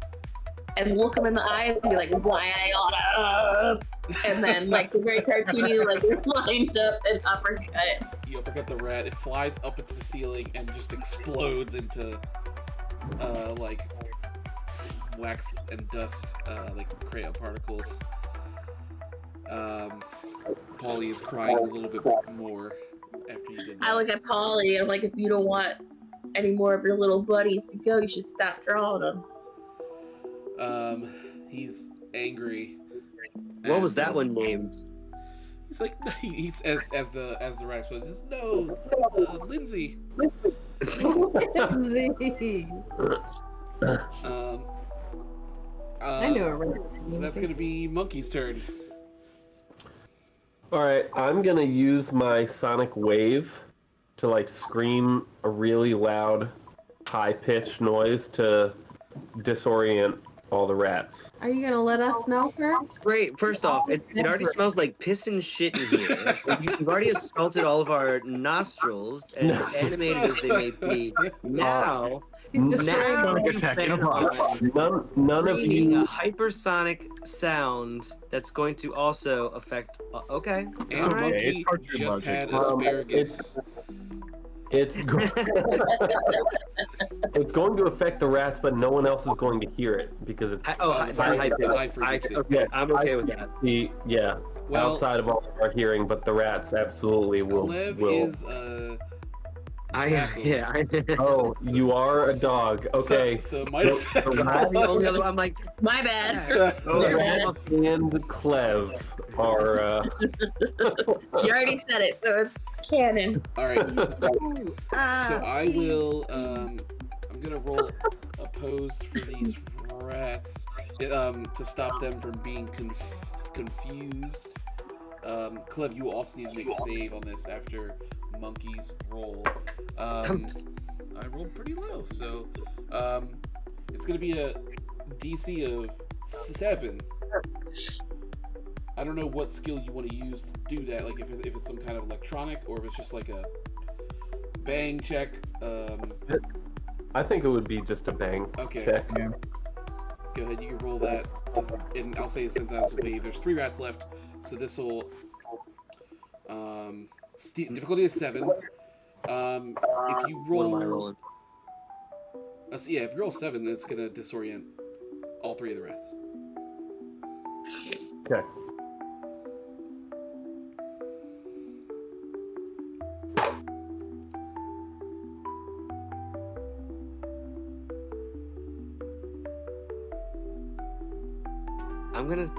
and look him in the eye and be like, "Why I oughta," and then like the very cartoony, like lined up and uppercut. You uppercut the rat. It flies up into the ceiling and just explodes into like wax and dust, like crayon particles. Polly is crying a little bit more after you did that. I look at Polly and I'm like, "If you don't want any more of your little buddies to go, you should stop drawing them." He's angry. What was that one named? He's like, he's as the rat explodes. No, Lindsay. I knew it right. So that's gonna be Monkey's turn. All right, I'm gonna use my sonic wave to like scream a really loud, high-pitched noise to disorient all the rats. Are you gonna let us know first? Great. First off, it already smells like piss and shit in here. You've already assaulted all of our nostrils, and as animated as they may be. Now, He's destroying now Sonic you attack in a plan box. on None of screaming you. a hypersonic sound that's going to also affect. Okay. And All right. Monkey It's cartoon just logic. had asparagus. It's it's going to affect the rats, but no one else is going to hear it because it's High frequency. okay, I'm okay with that. Yeah, Well, outside of all of our hearing, but the rats absolutely will. Clev will. is Oh, you are a dog. Okay. So might affect I'm the only other one. I'm like, My bad. The Your bad. rat and Clev are. You already said it, so it's canon. All right. So I will. I'm gonna roll opposed for these rats to stop them from being confused. Clev, you will also need to make a save on this after Monkey's roll. I rolled pretty low, so it's gonna be a DC of 7. I don't know what skill you want to use to do that, like if it's some kind of electronic or if it's just like a bang check. I think it would be just a bang Okay, check. go ahead, you can roll that. And I'll say since that was a wave, there's 3 rats left, so this will difficulty is 7. If you roll, what am I rolling? yeah, if you roll 7, then it's gonna disorient all 3 of the rats. Okay. I'm gonna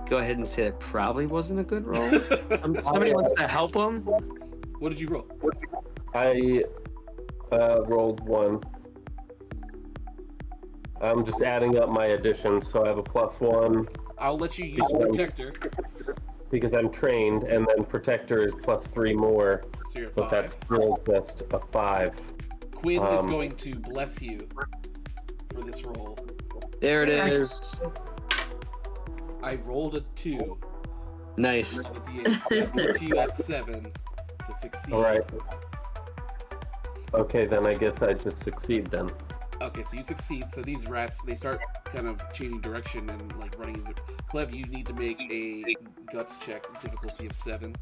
go ahead and say that probably wasn't a good roll. Somebody wants to help him. What did you roll? I rolled 1. I'm just adding up my additions, so I have a +1 I'll let you use Protector. because I'm trained, and then Protector is +3 more, So you're at but 5. that's still just a 5. Quinn is going to bless you for this roll. There it is. I rolled a 2 Nice. on the D8, so that puts you at 7 to succeed. All right. Okay, then I guess I just succeed then. Okay, so you succeed. So these rats, they start kind of changing direction and like running into. Clev, you need to make a guts check, difficulty of 7.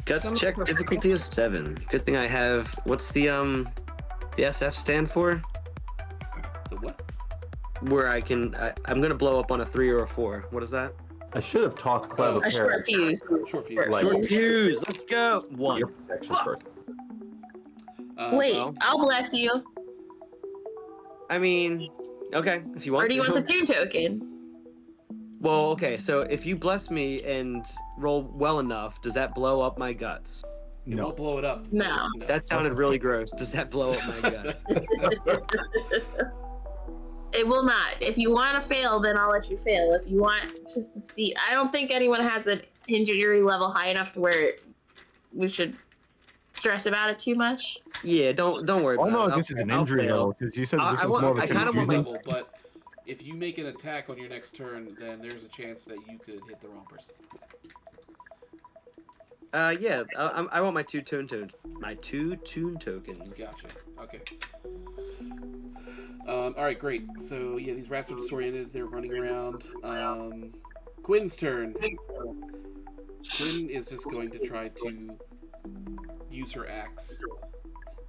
Guts check difficulty of 7. Good thing I have. What's the SF stand for? So what? Where I'm gonna blow up on a 3 or a 4. What is that? I should have tossed Clem A short fuse. Short fuse. Like- Short fuse. Let's go. 1. your protection first. Wait, well. I'll bless you. I mean, okay, if you want. Or do you to. want the tune token? Well, okay. So if you bless me and roll well enough, does that blow up my guts? It No. won't blow it up. No. That sounded really gross. Does that blow up my guts? It will not. If you want to fail, then I'll let you fail. If you want to succeed, I don't think anyone has an injury level high enough to where we should stress about it too much. Yeah, don't worry Oh about it. no, this is an I'll injury fail. level because you said this I was want- more of a I kinda want confusion. my- level, but if you make an attack on your next turn, then there's a chance that you could hit the wrong person. Yeah, I want my 2 tune tokens. Gotcha. Okay. All right, great. So yeah, these rats are disoriented. They're running around. Quinn's turn. Quinn is just going to try to use her axe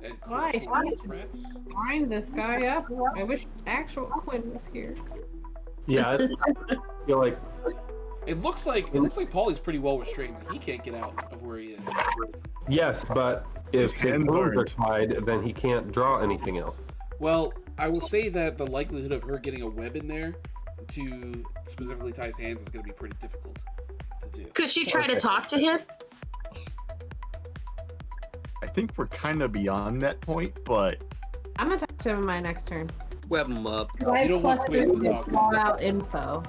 and Why? crush one of these rats. Line this guy up. I wish actual Quinn was here. Yeah, I feel like It looks like Paulie's pretty well restrained. He can't get out of where he is. yes, but His if his hand wounds are burned. tied, then he can't draw anything else. Well, I will say that the likelihood of her getting a web in there to specifically tie his hands is going to be pretty difficult to do. Could she try to talk to him? I think we're kind of beyond that point, but I'm gonna talk to him in my next turn. Web them up. You don't want Quinn to talk to Call him. out info.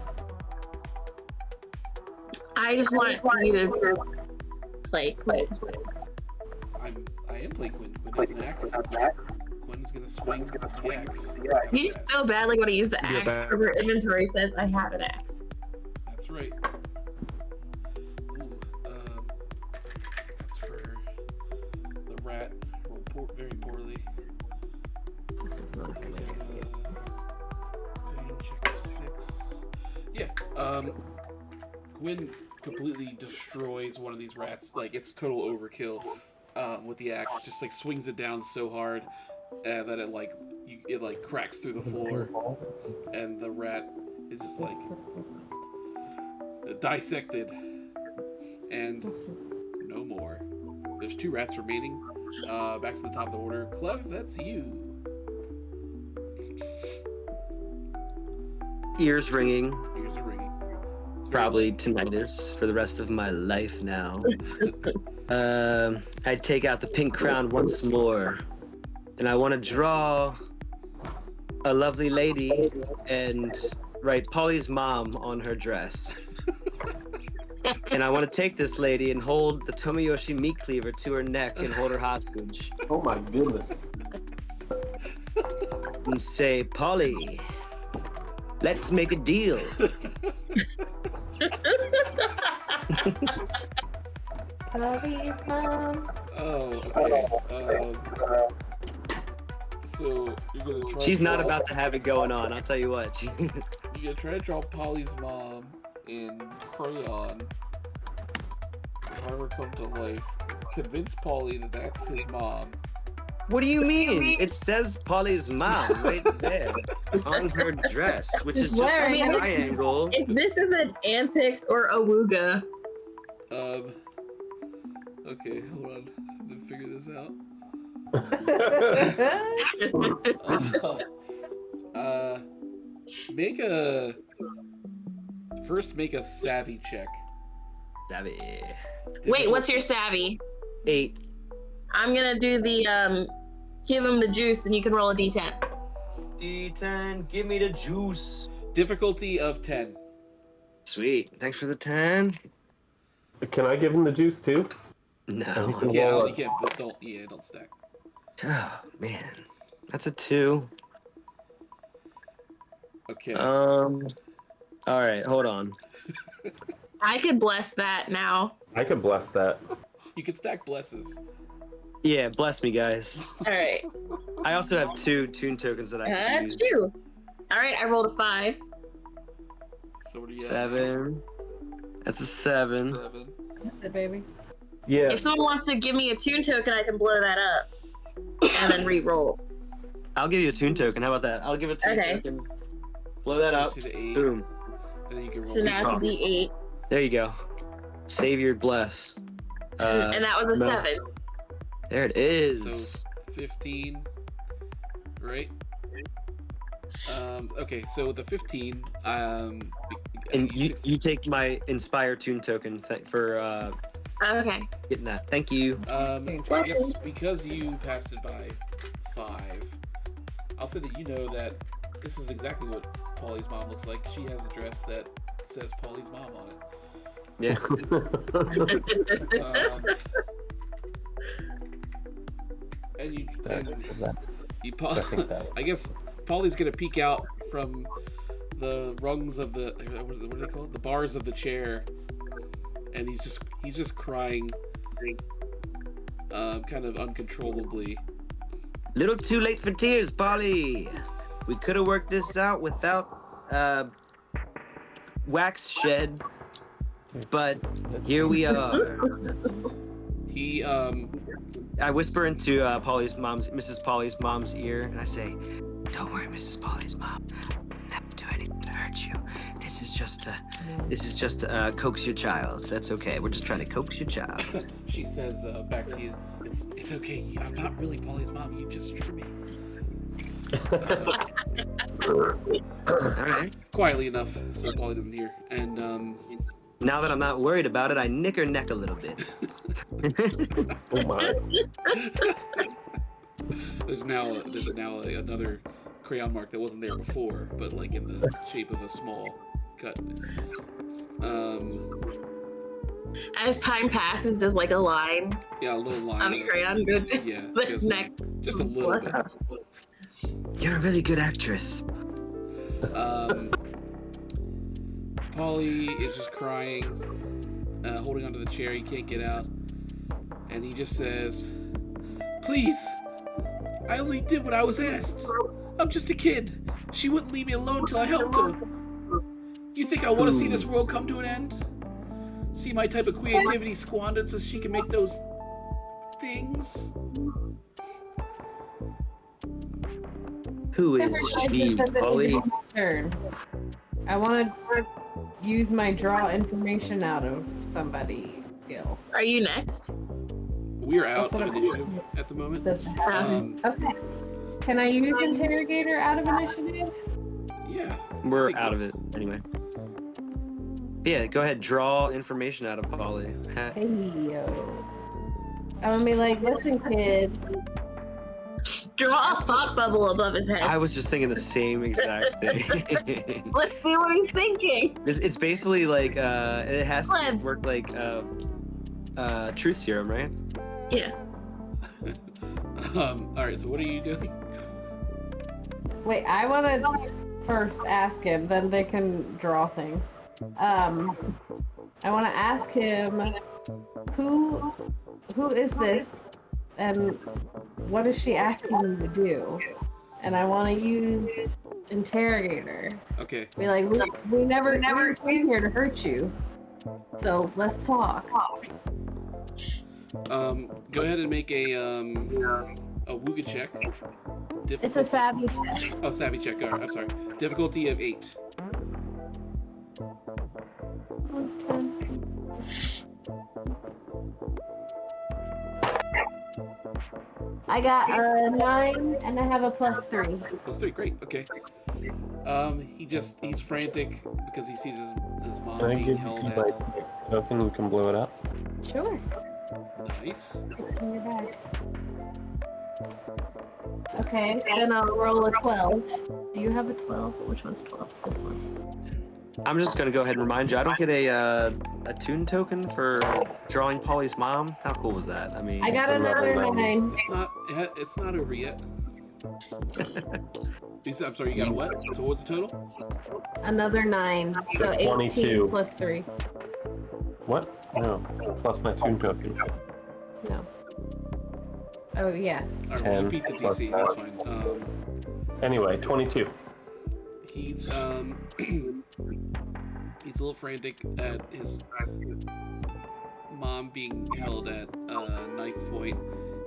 I just want you to play Quinn. I am playing Quinn. Quinn has an axe. Quinn's going to swing the axe. You just so badly want to use the Yeah, axe that- because her inventory says I have an axe. That's right. Ooh, that's for the rat. Rolled very poorly. This is not gonna Pain check of 6. Yeah. Quinn completely destroys one of these rats. Like, it's total overkill with the axe. Just like swings it down so hard that it like cracks through the floor, and the rat is just like dissected and no more. There's 2 rats remaining. Back to the top of the order. Clev, that's you. Ears ringing. Ears are ringing. It's very Probably loud. tinnitus for the rest of my life now. I take out the pink crown once more, and I want to draw a lovely lady and write Polly's mom on her dress. And I want to take this lady and hold the Tomoyoshi meat cleaver to her neck and hold her hostage Oh my goodness. and say, Polly, let's make a deal. Polly's mom. Oh, okay. So you're gonna try. She's to not draw- about to have it going on, I'll tell you what. You're gonna try to draw Polly's mom in crayon. Have her come to life. Convince Polly that that's his mom. What do you mean? It says Polly's mom right there on her dress, which is just Where? a I mean, triangle. If this isn't Antics or Awooga, Okay, hold on. I'm gonna figure this out. Make a First, make a savvy check. Savvy. Wait, what's your savvy? 8. I'm gonna do the give him the juice, and you can roll a d10. D10, give me the juice. Difficulty of 10. Sweet. Thanks for the 10. Can I give him the juice too? No. You can't. You can't. Don't. Yeah, don't stack. Oh, man. That's a 2. Okay. All right, hold on. I could bless that now. I could bless that. You can stack blesses. Yeah, bless me, guys. All right. I also have 2 tune tokens that I can use. That's you. All right, I rolled a 5. So what do you have? 7. That's a 7. 7. That's it, baby. Yeah. If someone wants to give me a tune token, I can blow that up and then re-roll. I'll give you a tune token. How about that? I'll give a tune Okay. token. Blow that up. See the 8, Boom. and then you can roll. So now it's a d8, There you go. Save your bless. and that was a no. 7. There it is. So 15, right? Okay, so the 15, And you take my inspire tune token for Okay. getting that. Thank you. I guess because you passed it by 5, I'll say that you know that this is exactly what Polly's mom looks like. She has a dress that says Polly's mom on it. Yeah. I guess Polly's gonna peek out from the rungs of the what are they called? The bars of the chair, and he's just crying, kind of uncontrollably. Little too late for tears, Polly. We could have worked this out without wax shed, but here we are. He I whisper into Mrs. Polly's mom's ear, and I say, "Don't worry, Mrs. Polly's mom. We'll never do anything to hurt you. This is just to coax your child. That's okay. We're just trying to coax your child." she says back to you, "It's okay. I'm not really Polly's mom. You just drew me." All right. Quietly enough, so Polly doesn't hear. And Now that I'm not worried about it, I nick her neck a little bit. Oh my. there's now another crayon mark that wasn't there before, but like in the shape of a small cut. As time passes, does like a line Yeah, a little line. of crayon go to Yeah, the neck? just a little bit. You're a really good actress. Polly is just crying, holding onto the chair. He can't get out, and he just says, "Please, I only did what I was asked. I'm just a kid. She wouldn't leave me alone till I helped her. You think I want to see this world come to an end? See my type of creativity squandered so she can make those things?" Who is she, Polly? Turn. I want to use my draw information out of somebody skill. Are you next? We're out of initiative at the moment. Okay. Can I use interrogator out of initiative? Yeah. We're I think out of that's- it anyway. Yeah, go ahead. Draw information out of Polly. Hey yo. I'm gonna be like, listen, kid. Draw a thought bubble above his head. I was just thinking the same exact thing. Let's see what he's thinking. It's basically like it has to Flip. work like truth serum, right? Yeah. All right. So what are you doing? Wait, I want to first ask him, then they can draw things. I want to ask him, who is this, and what is she asking me to do? And I want to use interrogator. Okay. Be like, we never came here to hurt you, so let's talk. Go ahead and make a Wooga check. It's a savvy check. Oh, savvy check. All right, I'm sorry. Difficulty of 8. I got a 9 and I have a +3. +3. Great. Okay. He's frantic because he sees his mom Can I being give held you at. my token? You can blow it up. Sure. Nice. In your bag. Okay, then I'll roll a 12. Do you have a 12? Which one's 12? This one. I'm just gonna go ahead and remind you. I don't get a tune token for drawing Polly's mom. How cool was that? I mean, I got It's another another 9. It's not over yet. I'm sorry, you got a what? So what's the total? Another 9. So 18 22. plus 3. What? No. Plus my tune token. No. Oh, yeah. Alright, well, you 10 beat the plus DC, that. that's fine. Anyway, 22. He's he's a little frantic at his mom being held at knife point,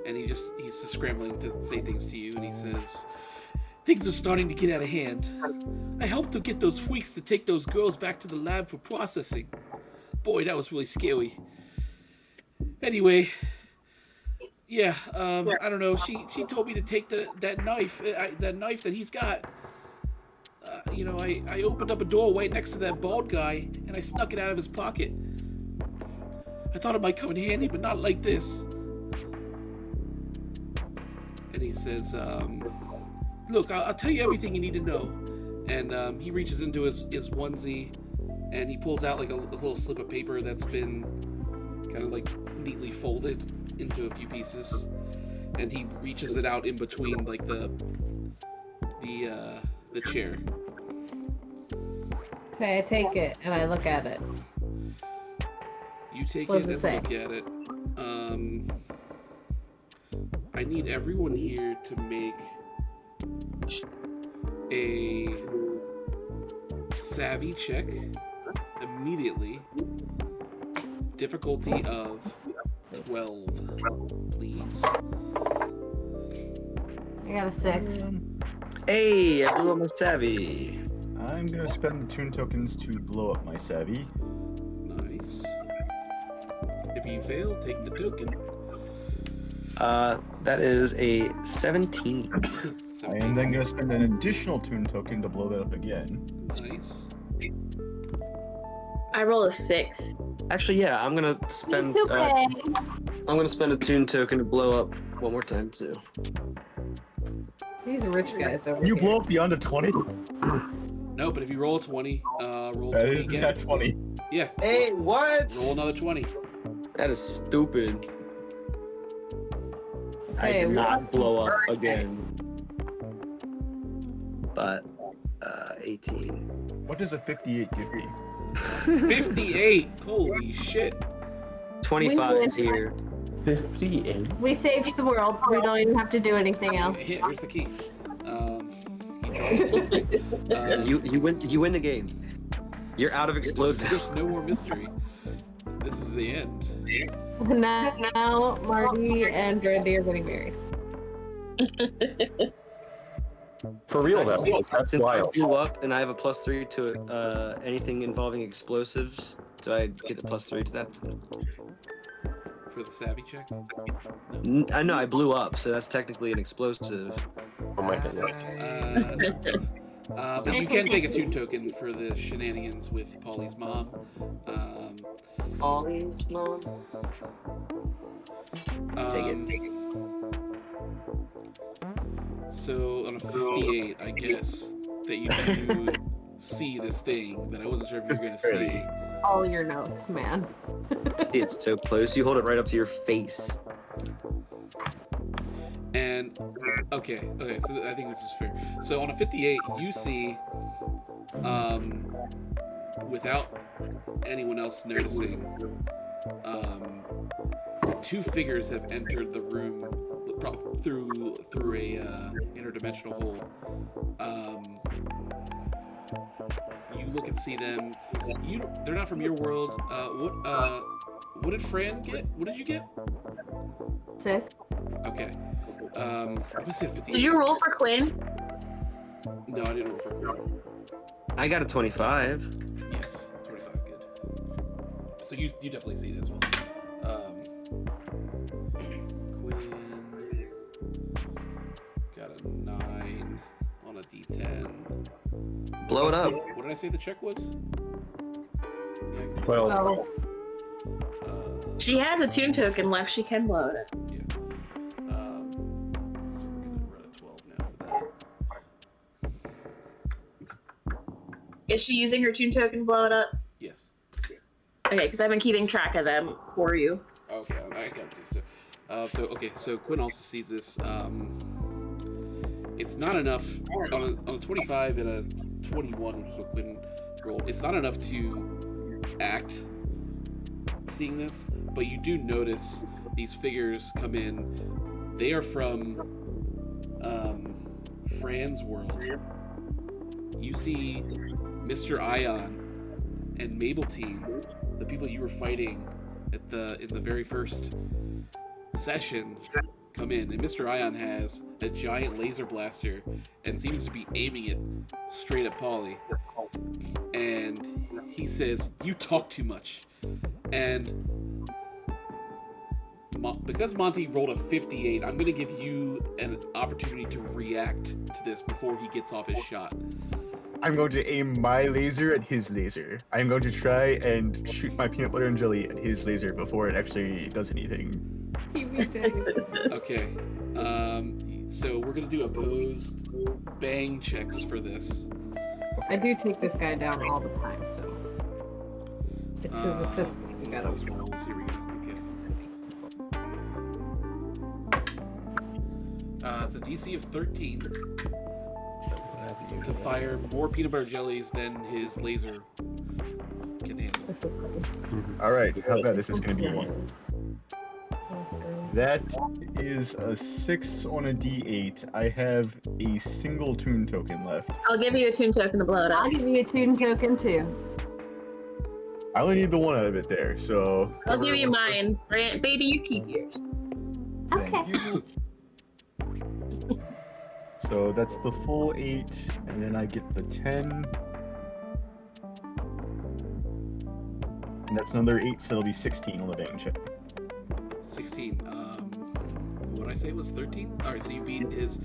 and he's just scrambling to say things to you, and he says, "Things are starting to get out of hand. I helped to get those freaks to take those girls back to the lab for processing. Boy, that was really scary. Anyway, yeah, I don't know. She told me to take that knife that he's got. I opened up a doorway next to that bald guy, and I snuck it out of his pocket. I thought it might come in handy, but not like this." And he says, "Look, I'll tell you everything you need to know." And he reaches into his onesie, and he pulls out like a little slip of paper that's been kind of like neatly folded into a few pieces, and he reaches it out in between like the chair. Okay, I take it and I look at it. You take What it does and it say? look at it. I need everyone here to make a savvy check immediately. Difficulty of 12, please. I got a 6. hey, I blew up my savvy. I'm gonna spend the tune tokens to blow up my savvy. Nice. If you fail, take the token. That is a 17. I am then gonna spend an additional tune token to blow that up again. Nice. I roll a 6. Actually, yeah, I'm gonna spend. It's okay. I'm gonna spend a tune token to blow up one more time too. These rich guys over You here. blow up beyond a 20? No, but if you roll a 20, roll That 20 is again. not 20. Yeah, Hey, what? roll another 20. That is stupid. I Hey, did not what? blow up again. But 18. What does a 58 give me? 58! Holy shit. 25 here. 58. We saved the world. We don't even have to do anything else. Here's the key. He draws a +3. You win the game. You're out of Explodeville. There's no more mystery. This is the end. Now Marty and Brandy are getting married. For real, though. That's Since I wild. blew up and I have a +3 to anything involving explosives, do I get a +3 to that? For the savvy check? I know I blew up, so that's technically an explosive. Oh my goodness. But you can take a tune token for the shenanigans with Polly's mom. Polly's mom. Take it. So on a 58, I guess that you do see this thing that I wasn't sure if you were going to see. All your notes, man. It's so close. You hold it right up to your face. And okay, so I think this is fair. So on a 58, you see, without anyone else noticing, two figures have entered the room through a interdimensional hole. You look and see them. They're not from your world. What did Fran get? What did you get? 6. Okay. We said 58. Did you roll for Quinn? No, I didn't roll for Quinn. I got a 25. Yes, 25, good. So you definitely see it as well. Quinn got a 9 on a D10. Blow it up. What did I say the check was? Yeah, I can- Well, Well, She has a tune token left. She can blow it up. yeah. So we're gonna run a 12 now for that. Is she using her tune token to blow it up? Yes. Okay, because I've been keeping track of them for you. Okay, I got to. So Quinn also sees this. It's not enough on a 25 and a 21, which is what Quinn rolled. It's not enough to act seeing this, but you do notice these figures come in. They are from Fran's world. You see Mr. Ion and Mabeltine, the people you were fighting in the very first session, come in, and Mr. Ion has a giant laser blaster and seems to be aiming it straight at Polly. And he says, "You talk too much." And because Monty rolled a 58, I'm going to give you an opportunity to react to this before he gets off his shot. I'm going to aim my laser at his laser. I'm going to try and shoot my peanut butter and jelly at his laser before it actually does anything. Okay. So we're going to do opposed bang checks for this. I do take this guy down all the time, so it's his assistant. We gotta. Here we go. Okay. It's a DC of 13 to fire more peanut butter jellies than his laser can handle. All right, how bad this is going to be? That is a 6 on a D8. I have a single tune token left. I'll give you a tune token to blow it up. I'll give you a tune token too. I only need the one out of it there, so. I'll give you mine. Baby, you keep yours. Thank Okay. you. So that's the full 8, and then I get the 10. And that's another 8, so it'll be 16 on the bang check. 16. What I say was 13. All right, so you beat his.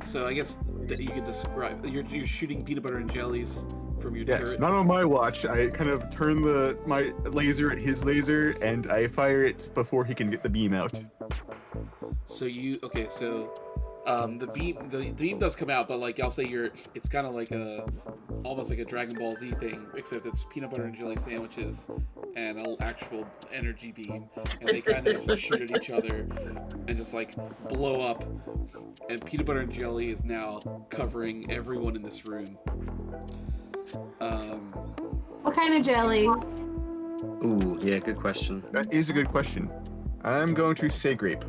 So I guess that you could describe. You're shooting peanut butter and jellies from your Yes, turret. not on my watch. I kind of turn my laser at his laser, and I fire it before he can get the beam out. So the beam does come out, but like I'll say it's kind of like almost like a Dragon Ball Z thing, except it's peanut butter and jelly sandwiches and an actual energy beam, and they kind of shoot at each other and just like blow up, and peanut butter and jelly is now covering everyone in this room. What kind of jelly? Ooh, yeah, good question. That is a good question. I'm going to say grape.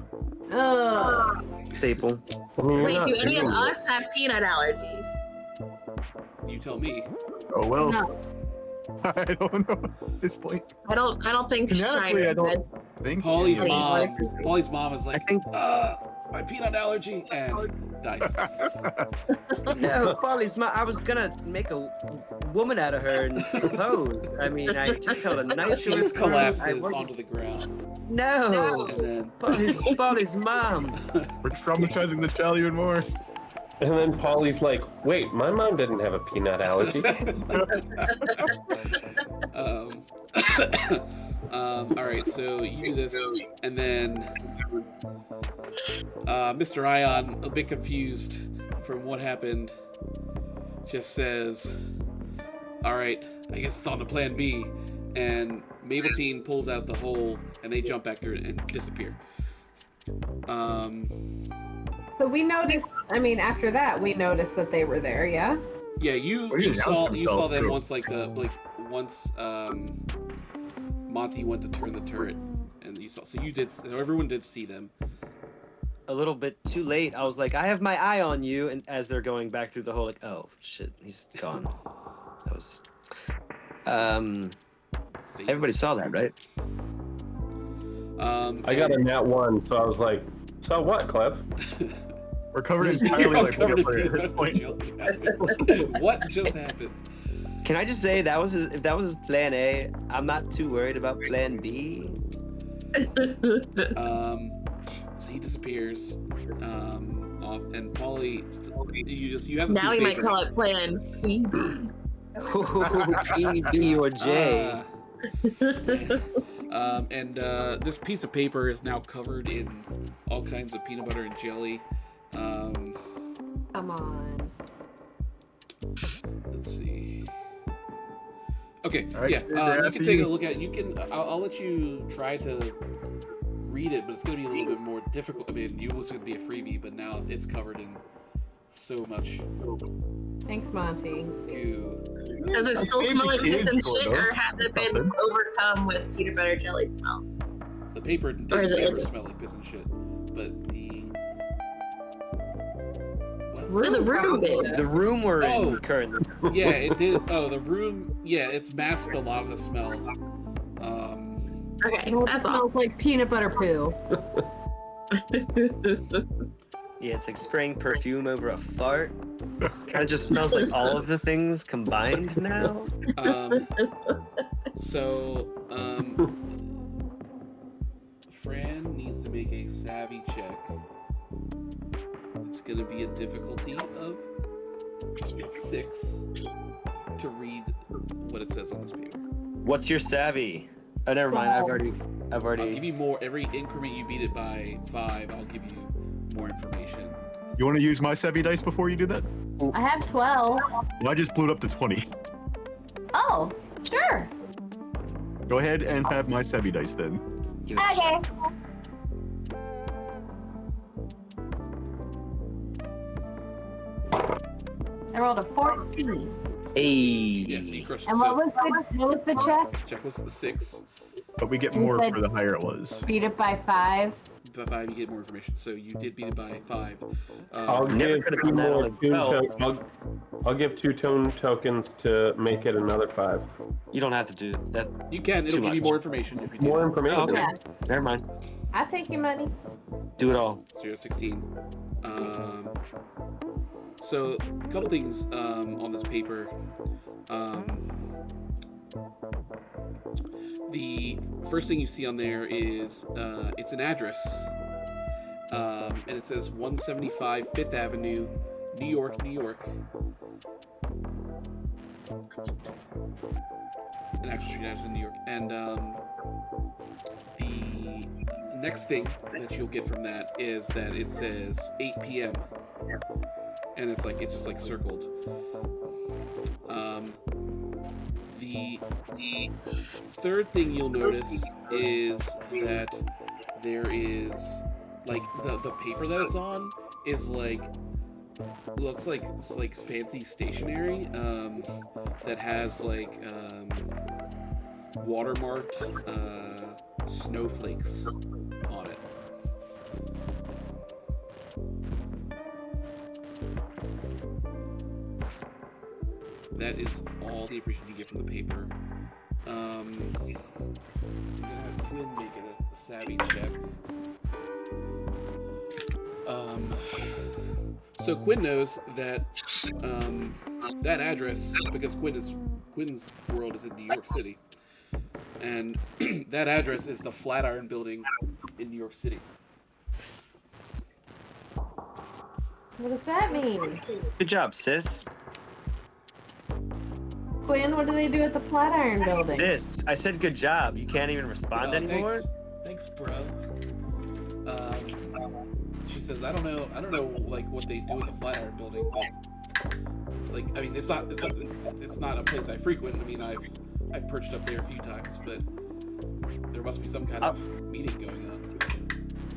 Ugh. Staple. I mean, you're Wait, not do any of doing us have peanut allergies? You tell me. Oh well. No. I don't know at this point. I don't think Genetically, Shiner I don't has. think. Paulie's Any mom allergies? is like, I think- my peanut allergy, and dies. No, Polly's I was gonna make a woman out of her and propose. I mean, I just held a nice. She just collapses I worked- onto the ground, No, and then Polly's mom. We're traumatizing the child even more. And then Polly's like, wait, my mom didn't have a peanut allergy. all right, so you do this, and then Mr. Ion, a bit confused from what happened, just says, all right, I guess it's on to plan B, and Mabeltine pulls out the hole, and they jump back through it and disappear. So we noticed. I mean, after that, we noticed that they were there. Yeah. Yeah, Well, you he saw announced them himself, too. once Monty went to turn the turret, and you saw. So everyone did see them. A little bit too late. I was like, I have my eye on you, and as they're going back through the hole, like, oh shit, he's gone. That was. Everybody saw that, right? I got a nat 1, so I was like, so what, Clef? We're covered You're entirely like covered in peanut butter at this peanut butter point. jelly. What just happened? Can I just say if that was his plan A, I'm not too worried about plan B. So he disappears off, and Polly, you have this Now piece we of might paper. call it Plan PB. P, B, or J. And this piece of paper is now covered in all kinds of peanut butter and jelly. Come on. Let's see. Okay, All right, yeah, they're you after can take you. a look at. You can. I'll let you try to read it, but it's going to be a little bit more difficult. I mean, you was going to be a freebie, but now it's covered in so much Thanks, Monty. goo. Does it still saved smell the like piss kids and for it, shit, though. or has it been Something. overcome with peanut butter jelly smell? The paper Or is didn't it ever like- smell like piss and shit, but the No, the room did. The room we're Oh. in currently. yeah, it did. Oh, the room. Yeah, it's masked a lot of the smell. Okay, It that's all. smells like peanut butter poo. Yeah, it's like spraying perfume over a fart. Kind of just smells like all of the things combined now. So, Fran needs to make a savvy check. It's going to be a difficulty of 6 to read what it says on this paper. What's your savvy? Oh, never mind. I've I'll give already. you more. Every increment you beat it by 5, I'll give you more information. You want to use my savvy dice before you do that? I have 12. Well, I just blew it up to 20. Oh, sure. Go ahead and have my savvy dice then. Give it a shot. I rolled a 14. Hey. Yes, you crushed it. And So, what was the check? check was 6. But we get You more said- for the higher it was. Beat it by 5. By 5, you get more information. So you did beat it by 5. I'll Never give could've 2 done that more on tune 12. I'll give 2 tone tokens to make it another 5. You don't have to do that. You can. It'll Too give you much. more information if you do. More that. information. Oh, okay. Yeah. Never mind. I take your money. Do it all. So you're at 16. So a couple things on this paper. The first thing you see on there is it's an address, and it says 175 Fifth Avenue, New York, New York. An actual street address in New York, and the next thing that you'll get from that is that it says 8 p.m. and it's just like circled. The third thing you'll notice is that there is like the paper that it's on is looks like it's like fancy stationery that has watermarked snowflakes on it. That is all the information you get from the paper. I'm gonna have Quinn make a savvy check. So Quinn knows that that address, because Quinn's world is in New York City, and that address is the Flatiron Building in New York City. What does that mean? Good job, sis. Quinn, what do they do at the Flatiron Building? This. I said good job. You can't even respond anymore. Thanks, bro. She says, I don't know, like what they do at the Flatiron Building, but like, I mean, it's not a place I frequent. I mean, I've perched up there a few times, but there must be some kind of meeting going on.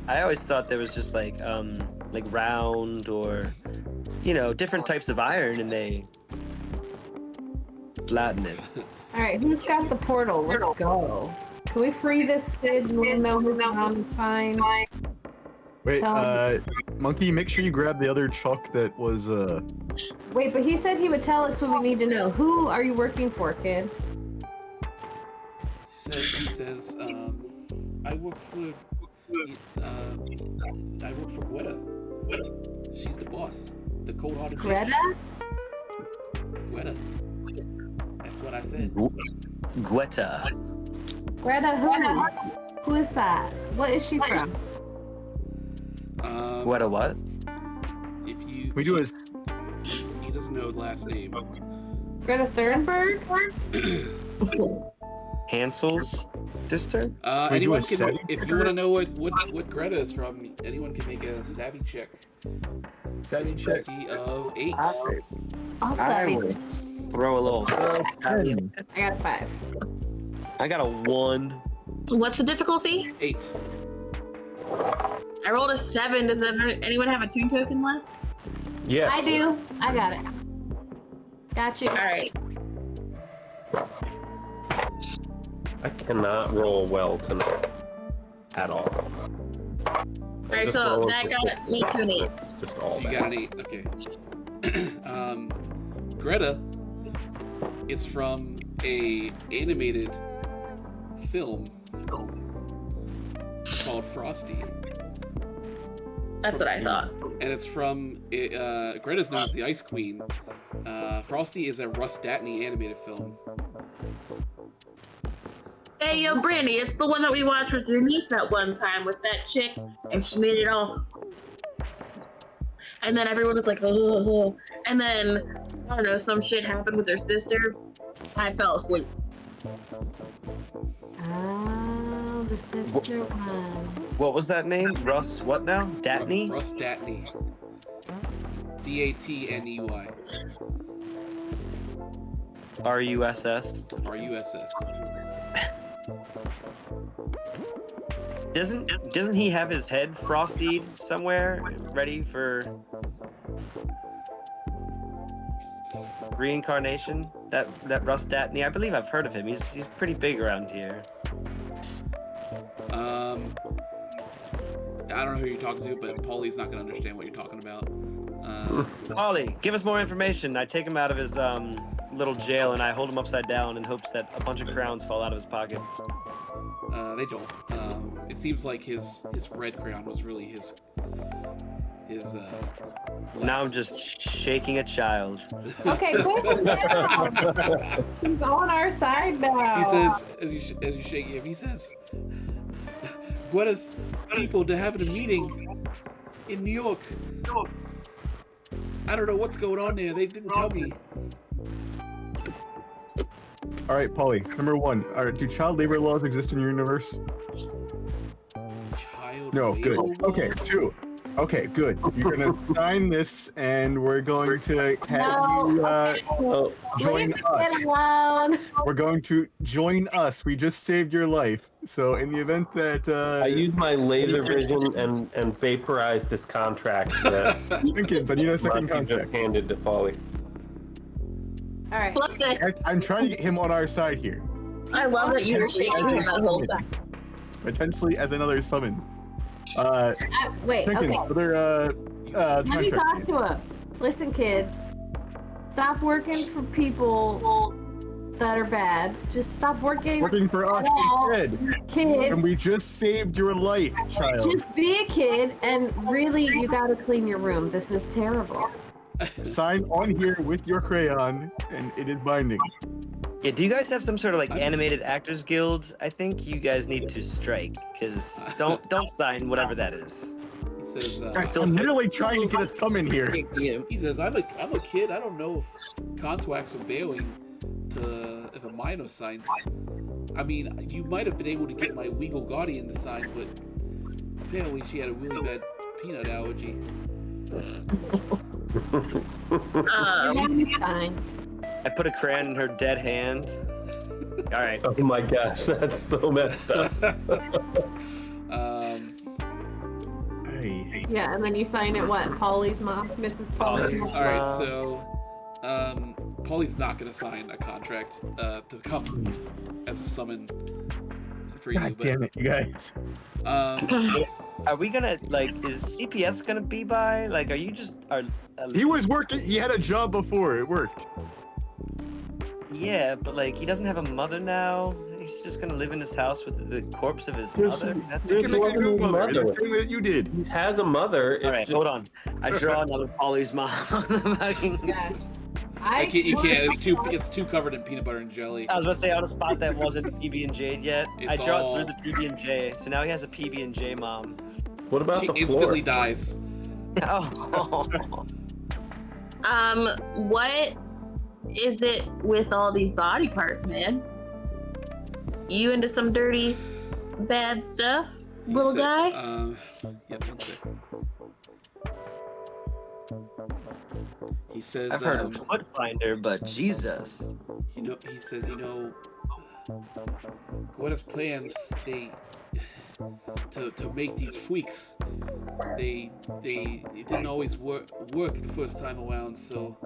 I always thought there was just like round or, different types of iron, and they flatten it. Alright, who's got the portal? Let's go. Can we free this kid and we'll know his mom is fine? Wait, Tell Monkey, make sure you grab the other chalk that was, Wait, but he said he would tell us what we need to know. Who are you working for, kid? He says, I work for Greta. She's the boss. The cold-hearted bitch. Greta? Greta. That's what I said. Greta. Greta who? Who is that? What is she from? Greta what? we do is He doesn't know the last name. Greta Thunberg? Hansel's sister? we do a Anyone can, savvy if you checker? want to know what Greta is from, anyone can make a savvy check. savvy check. Difficulty of 8. I'll I savvy. would throw a little. I got a 5. I got a 1. What's the difficulty? 8. I rolled a 7. Does anyone have a tune token left? Yeah. I do. I got it. Got you. All right. I cannot roll well tonight. At all. All right, so that got me to an 8. Just all So you got an 8. Okay. Greta is from a animated film called Frosty, That's what I thought. and it's from Greta's known as the Ice Queen. Frosty is a Russ Datney animated film. Hey, yo, Brandy, it's the one that we watched with your niece that one time with that chick, and she made it all. And then everyone was like, oh. And then, I don't know, some shit happened with her sister. I fell asleep. Oh, the sister one. What was that name? Russ, what now? Datney? Russ Datney. D-A-T-N-E-Y. R-U-S-S. R-U-S-S. Doesn't he have his head frosted somewhere, ready for reincarnation? That Russ Datney, I believe I've heard of him. He's pretty big around here. I don't know who you're talking to, but Paulie's not gonna understand what you're talking about. Ollie, give us more information. I take him out of his little jail and I hold him upside down in hopes that a bunch of crowns fall out of his pockets. They don't. It seems like his red crown was really his. Now I'm just shaking a child. Okay, put him down. He's on our side now. He says, as you shake him, he says, "Greta's people to having a meeting in New York. I don't know what's going on there. They didn't tell me." All right, Polly. Number 1. All right, do child labor laws exist in your universe? Child No. labor Good. Okay. laws? 2. Okay. Good. You're gonna sign this, and we're going to have No, you Oh, join Leave us. it alone. We're going to join us. We just saved your life. So in the event that I used my laser vision and vaporized this contract that Jenkins, I need a second Monty just contract. handed to Polly. All right. What the? Guys, I'm trying to get him on our side here, I love that you were shaking him that whole time. potentially as another summon. Wait. Jenkins, Okay. other Let me talk contract. to him. Listen, kid. Stop working for people that are bad. Just stop working. Working for us No. instead, Kid. and we just saved your life, child. Just be a kid, and really, you gotta clean your room. This is terrible. Sign on here with your crayon, and it is binding. Yeah, do you guys have some sort of like animated actors guild? I think you guys need to strike, because don't sign whatever that is. He says, Guys, I'm really trying to get a summon here. he says, I'm a kid. I don't know if Contwax are bailing to if a minor signs. I mean, you might have been able to get my Weagle Guardian to sign, but apparently she had a really bad peanut allergy. Fine. I put a crayon in her dead hand. All right. Oh my gosh, that's so messed up. Hey. Yeah, and then you sign it. What? Polly's mom, Mrs. Polly's mom. All right, so Paulie's not gonna sign a contract to come as a summon for you. God But damn it, you guys. Are we gonna like? Is CPS gonna be by? Like, are you just are? He was working. He had a job before. It worked. Yeah, but like he doesn't have a mother now. He's just gonna live in his house with the corpse of his mother. That's You can make a wasn't new his mother. mother. The same way that you did. He has a mother. all right. Hold on. I draw another Polly's mom. Yeah. you can't. It's too covered in peanut butter and jelly. I was gonna say on a spot that wasn't PB and J yet. I It's draw all- it through the PB and J, so now he has a PB and J mom. What about She the floor? instantly dies. Oh. What is it with all these body parts, man? You into some dirty, bad stuff, little guy? Yep, one sec. He says, I've heard of Foot Finder, but Jesus. he says, Gwenna's plans, to make these freaks, it didn't always work the first time around, so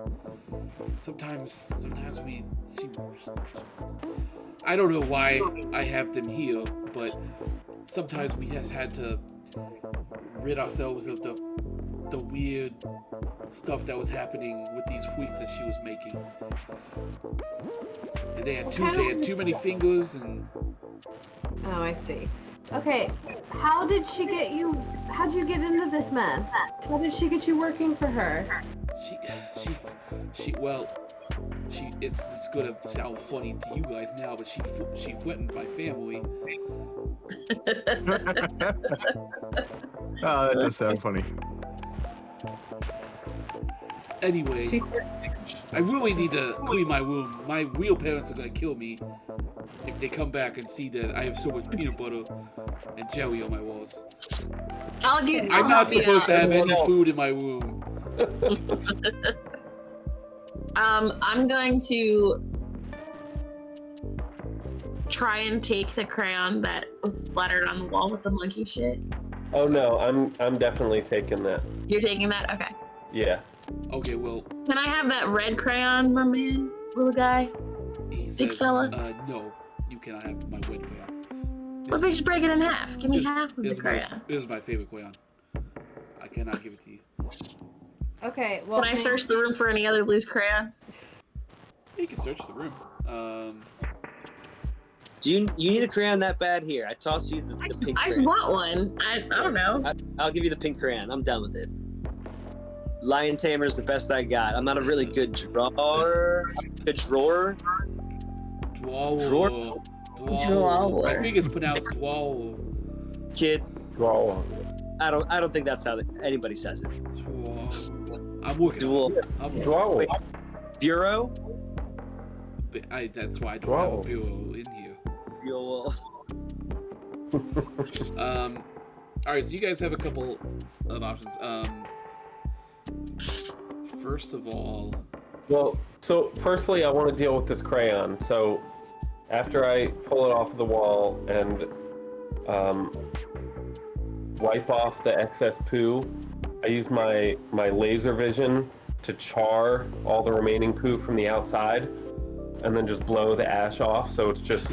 sometimes I don't know why I have them here, but sometimes we just had to rid ourselves of the weird stuff that was happening with these freaks that she was making. And they had too many fingers, and Oh, I see. Okay, how'd you get into this mess? How did she get you working for her? It's gonna sound funny to you guys now, but she threatened my family. Oh, that does sound funny. Anyway, I really need to clean my wound. My real parents are gonna kill me if they come back and see that I have so much peanut butter and jelly on my walls. I'm not supposed to have any food in my room. I'm going to try and take the crayon that was splattered on the wall with the monkey shit. Oh no, I'm definitely taking that. You're taking that? Okay. Yeah. Okay, well. Can I have that red crayon, my man, little guy? He says, big fella? No, you cannot have my red crayon. What if I just break it in half? Give me half of the crayon. This is my favorite crayon. I cannot give it to you. Okay, well. Can I search the room for any other loose crayons? You can search the room. Do you need a crayon that bad? Here, I toss you the pink I crayon. just want one. I don't know. I'll give you the pink crayon. I'm done with it. Lion Tamer's the best I got. I'm not a really good drawer. Good drawer. Drawer. I think it's pronounced drawer. Kid. Drawer. I don't think that's how anybody says it. I'm working. Drawer. Bureau. That's why I don't have a bureau in here. Bureau. All right, so you guys have a couple of options. First of all, well, so firstly, I want to deal with this crayon. So after I pull it off the wall and wipe off the excess poo, I use my laser vision to char all the remaining poo from the outside, and then just blow the ash off. So it's just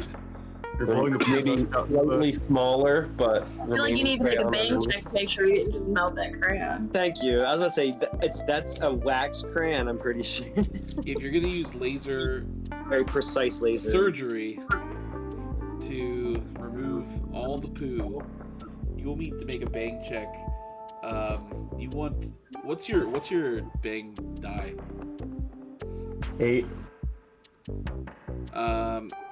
maybe slightly smaller, but I feel like you need to take a bang check to make sure you didn't just melt that crayon. Thank you. I was gonna say that's a wax crayon. I'm pretty sure. If you're gonna use laser, very precise laser surgery to remove all the poo, you'll need to make a bang check. What's your bang die? 8.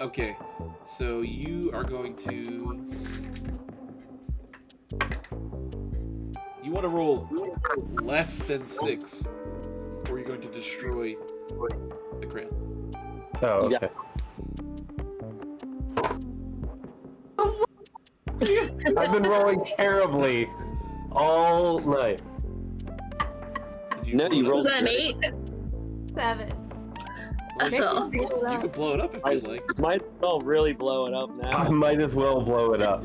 Okay, so you are going to... You want to roll less than 6, or you're going to destroy the crayon. Oh, okay. I've been rolling terribly all night. No, you rolled. Was that an 8? 7. Well, you could blow it up if you like. Might as well really blow it up now. I might as well blow it up.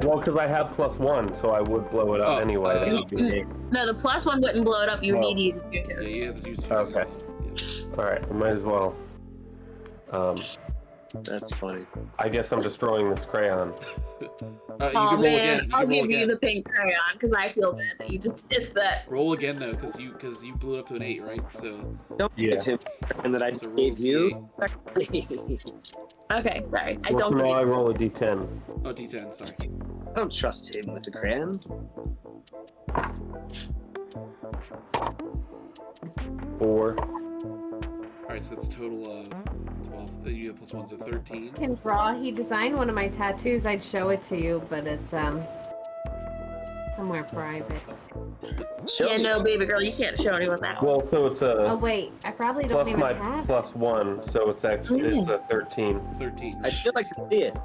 Well, because I have +1, so I would blow it up anyway. That would be 8. No, the +1 wouldn't blow it up. You would need to use a 2 Yeah, you have to use 2. Okay. All right, I might as well. That's funny. I guess I'm destroying this crayon. You can roll again. I'll give you the pink crayon because I feel bad that you just did that. Roll again though, because you blew it up to an 8, right? So Don't give him, and that I So roll gave you. Okay, sorry. I Well, don't. now I roll a d10. oh, D10. Sorry. I don't trust him with the crayon. 4. All right, so that's a total of 12. Then you have +1, so 13. Can draw. He designed one of my tattoos. I'd show it to you, but it's Somewhere private. Yeah, no, baby girl, you can't show anyone that. Well, so it's Oh a wait, I probably don't plus even my have. +1, so it's actually it's a 13. 13. I'd still like to see it.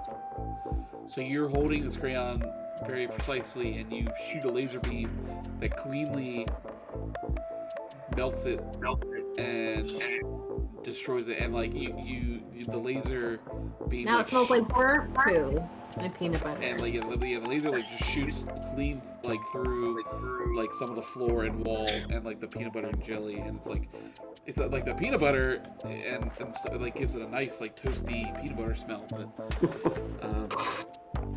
So you're holding this crayon very precisely, and you shoot a laser beam that cleanly melts it and destroys it. And like the laser beam. Now like, it smells like burnt poo and peanut butter. And like the laser like just shoots clean like through like some of the floor and wall and like the peanut butter and jelly, and it's like the peanut butter and stuff, like gives it a nice like toasty peanut butter smell, but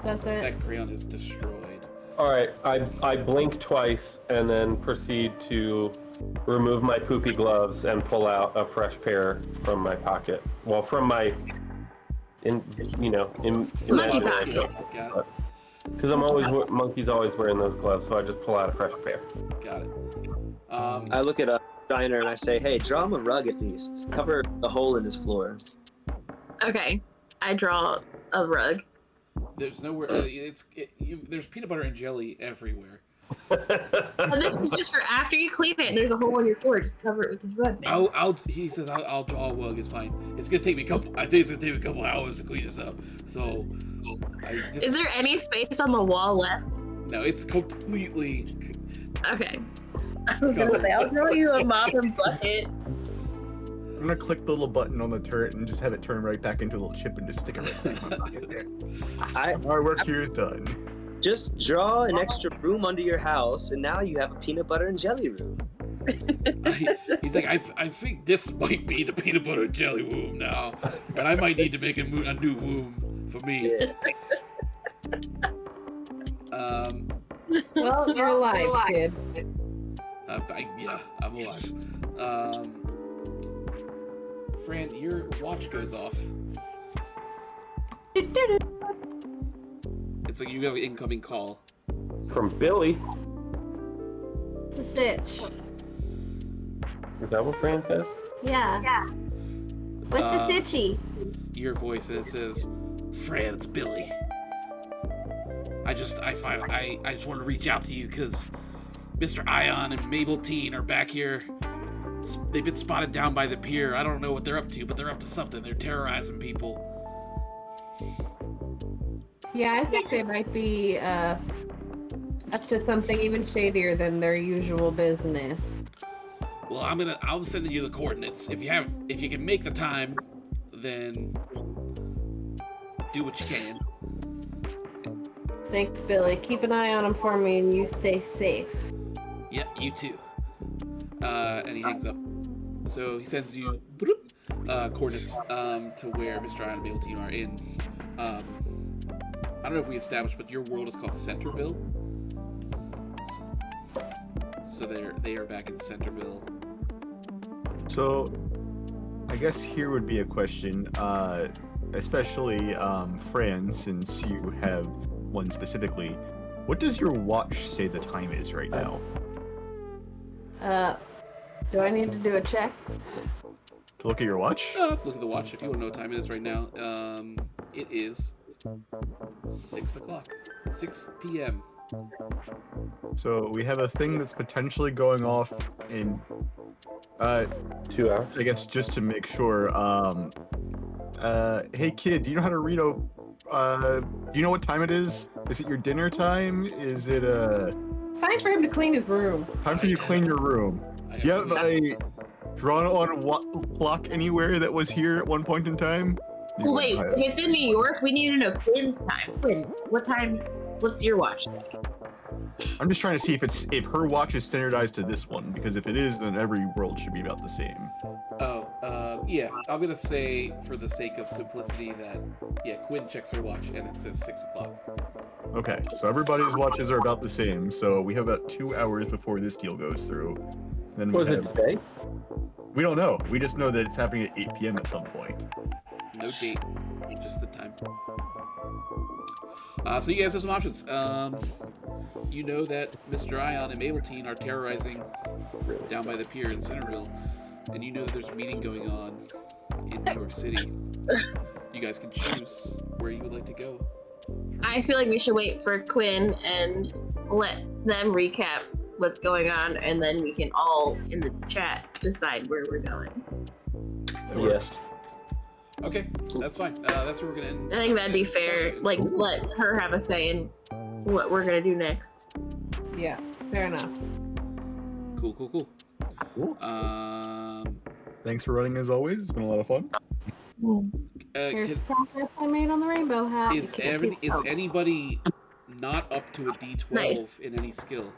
That's it. that crayon is destroyed. All right, I blink twice and then proceed to remove my poopy gloves and pull out a fresh pair from my pocket. Well, from my Monkey imaginary pocket. Got it. Because Monkey's always wearing those gloves, so I just pull out a fresh pair. Got it. I look at a diner and I say, "Hey, draw him a rug at least. Cover the hole in his floor." Okay, I draw a rug. There's nowhere. There's peanut butter and jelly everywhere. And this is just for after you clean it and there's a hole in your floor, just cover it with this rug, man. He says I'll draw a rug. It's fine. It's gonna take me I think it's gonna take me a couple hours to clean this up. So, Is there any space on the wall left? No, it's completely. Okay. I was gonna say, I'll draw you a mop and bucket. I'm gonna click the little button on the turret and just have it turn right back into a little chip and just stick it right back in my pocket there. Our work here is done. Just draw an extra room under your house, and now you have a peanut butter and jelly room. He's like, I think this might be the peanut butter and jelly room now, and I might need to make a new room for me. Yeah. Well, you're alive, kid. Yeah, I'm alive. Fran, your watch goes off. It's like you have an incoming call. From Billy. It's a stitch. Is that what Fran says? Yeah. What's the stitchy? Your voice, and it says, "Fran, it's Billy. I just want to reach out to you because Mr. Ion and Mabel Teen are back here. They've been spotted down by the pier. I don't know what they're up to, but they're up to something. They're terrorizing people." Yeah, I think they might be up to something even shadier than their usual business. Well, I'm sending you the coordinates. If you can make the time, then do what you can. Thanks, Billy. Keep an eye on them for me, and you stay safe. Yeah, you too. And he hangs up. So he sends you coordinates to where Mr. Ion and Mabel Teen are in. I don't know if we established, but your world is called Centerville. So they are back in Centerville. So, I guess here would be a question, especially Fran, since you have one specifically. What does your watch say the time is right now? Do I need to do a check? To look at your watch? No, let's look at the watch if you want to know what time it is right now. It is 6 o'clock. 6 p.m. So we have a thing that's potentially going off in 2 hours. I guess just to make sure, hey kid, do you know how to read do you know what time it is? Is it your dinner time? Is it Time for him to clean his room. time for you to clean your room? You have a drawn on clock anywhere that was here at one point in time? Well, wait, if it's in New York, we need to know Quinn's time. Quinn, what's your watch say? I'm just trying to see if her watch is standardized to this one, because if it is, then every world should be about the same. Yeah, I'm gonna say for the sake of simplicity that, yeah, Quinn checks her watch and it says 6 o'clock. Okay, so everybody's watches are about the same, so we have about 2 hours before this deal goes through. Then Was it today? We don't know. We just know that it's happening at 8 p.m. at some point. No date, just the time. So you guys have some options. You know that Mr. Ion and Mabel Teen are terrorizing down by the pier in Centerville, and you know that there's a meeting going on in New York City. You guys can choose where you would like to go. I feel like we should wait for Quinn and let them recap what's going on, and then we can all in the chat decide where we're going. Yes. Okay, that's fine. That's where we're gonna end. I think that'd be fair. Session. Like, let her have a say in what we're gonna do next. Yeah, fair enough. Cool. Cool. Thanks for running as always. It's been a lot of fun. Here's the progress I made on the rainbow hat. Is anybody not up to a D12 Nice. in any skill?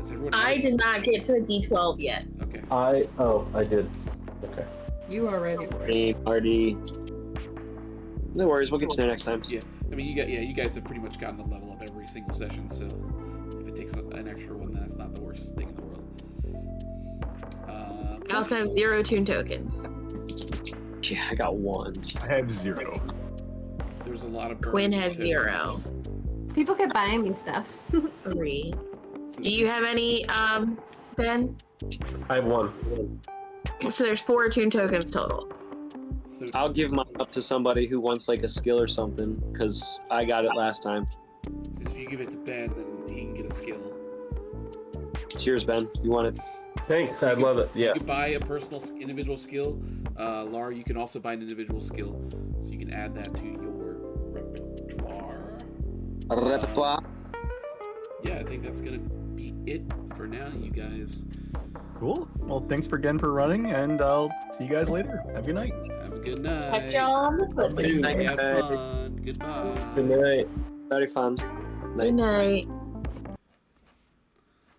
Is everyone? I did not get to a D12 yet. Okay. I did. Okay. You already were. Hey, Marty. No worries, we'll get you there next time. Yeah. I mean, you guys have pretty much gotten the level up every single session, so if it takes an extra one, then it's not the worst thing in the world. I also have 0 toon tokens. Yeah, I got 1. I have 0. There's a lot of Quinn burn has tokens. 0. People kept buying me stuff. 3. Do you have any, Ben? I have 1. So there's 4 toon tokens total. So I'll give mine up to somebody who wants like a skill or something, because I got it last time. if you give it to Ben, then he can get a skill. Cheers, Ben. You want it? Thanks, So I'd you love can- it. so Yeah. You can buy a personal individual skill. Laura, you can also buy an individual skill, so you can add that to your repertoire. Repertoire. Yeah, I think that's gonna be it for now, you guys. Cool. Well, thanks again for running, and I'll see you guys later. Have a good night. Have a good night. Catch y'all on the flip. Good night. Have fun. Goodbye. Good night. Very fun. Good night.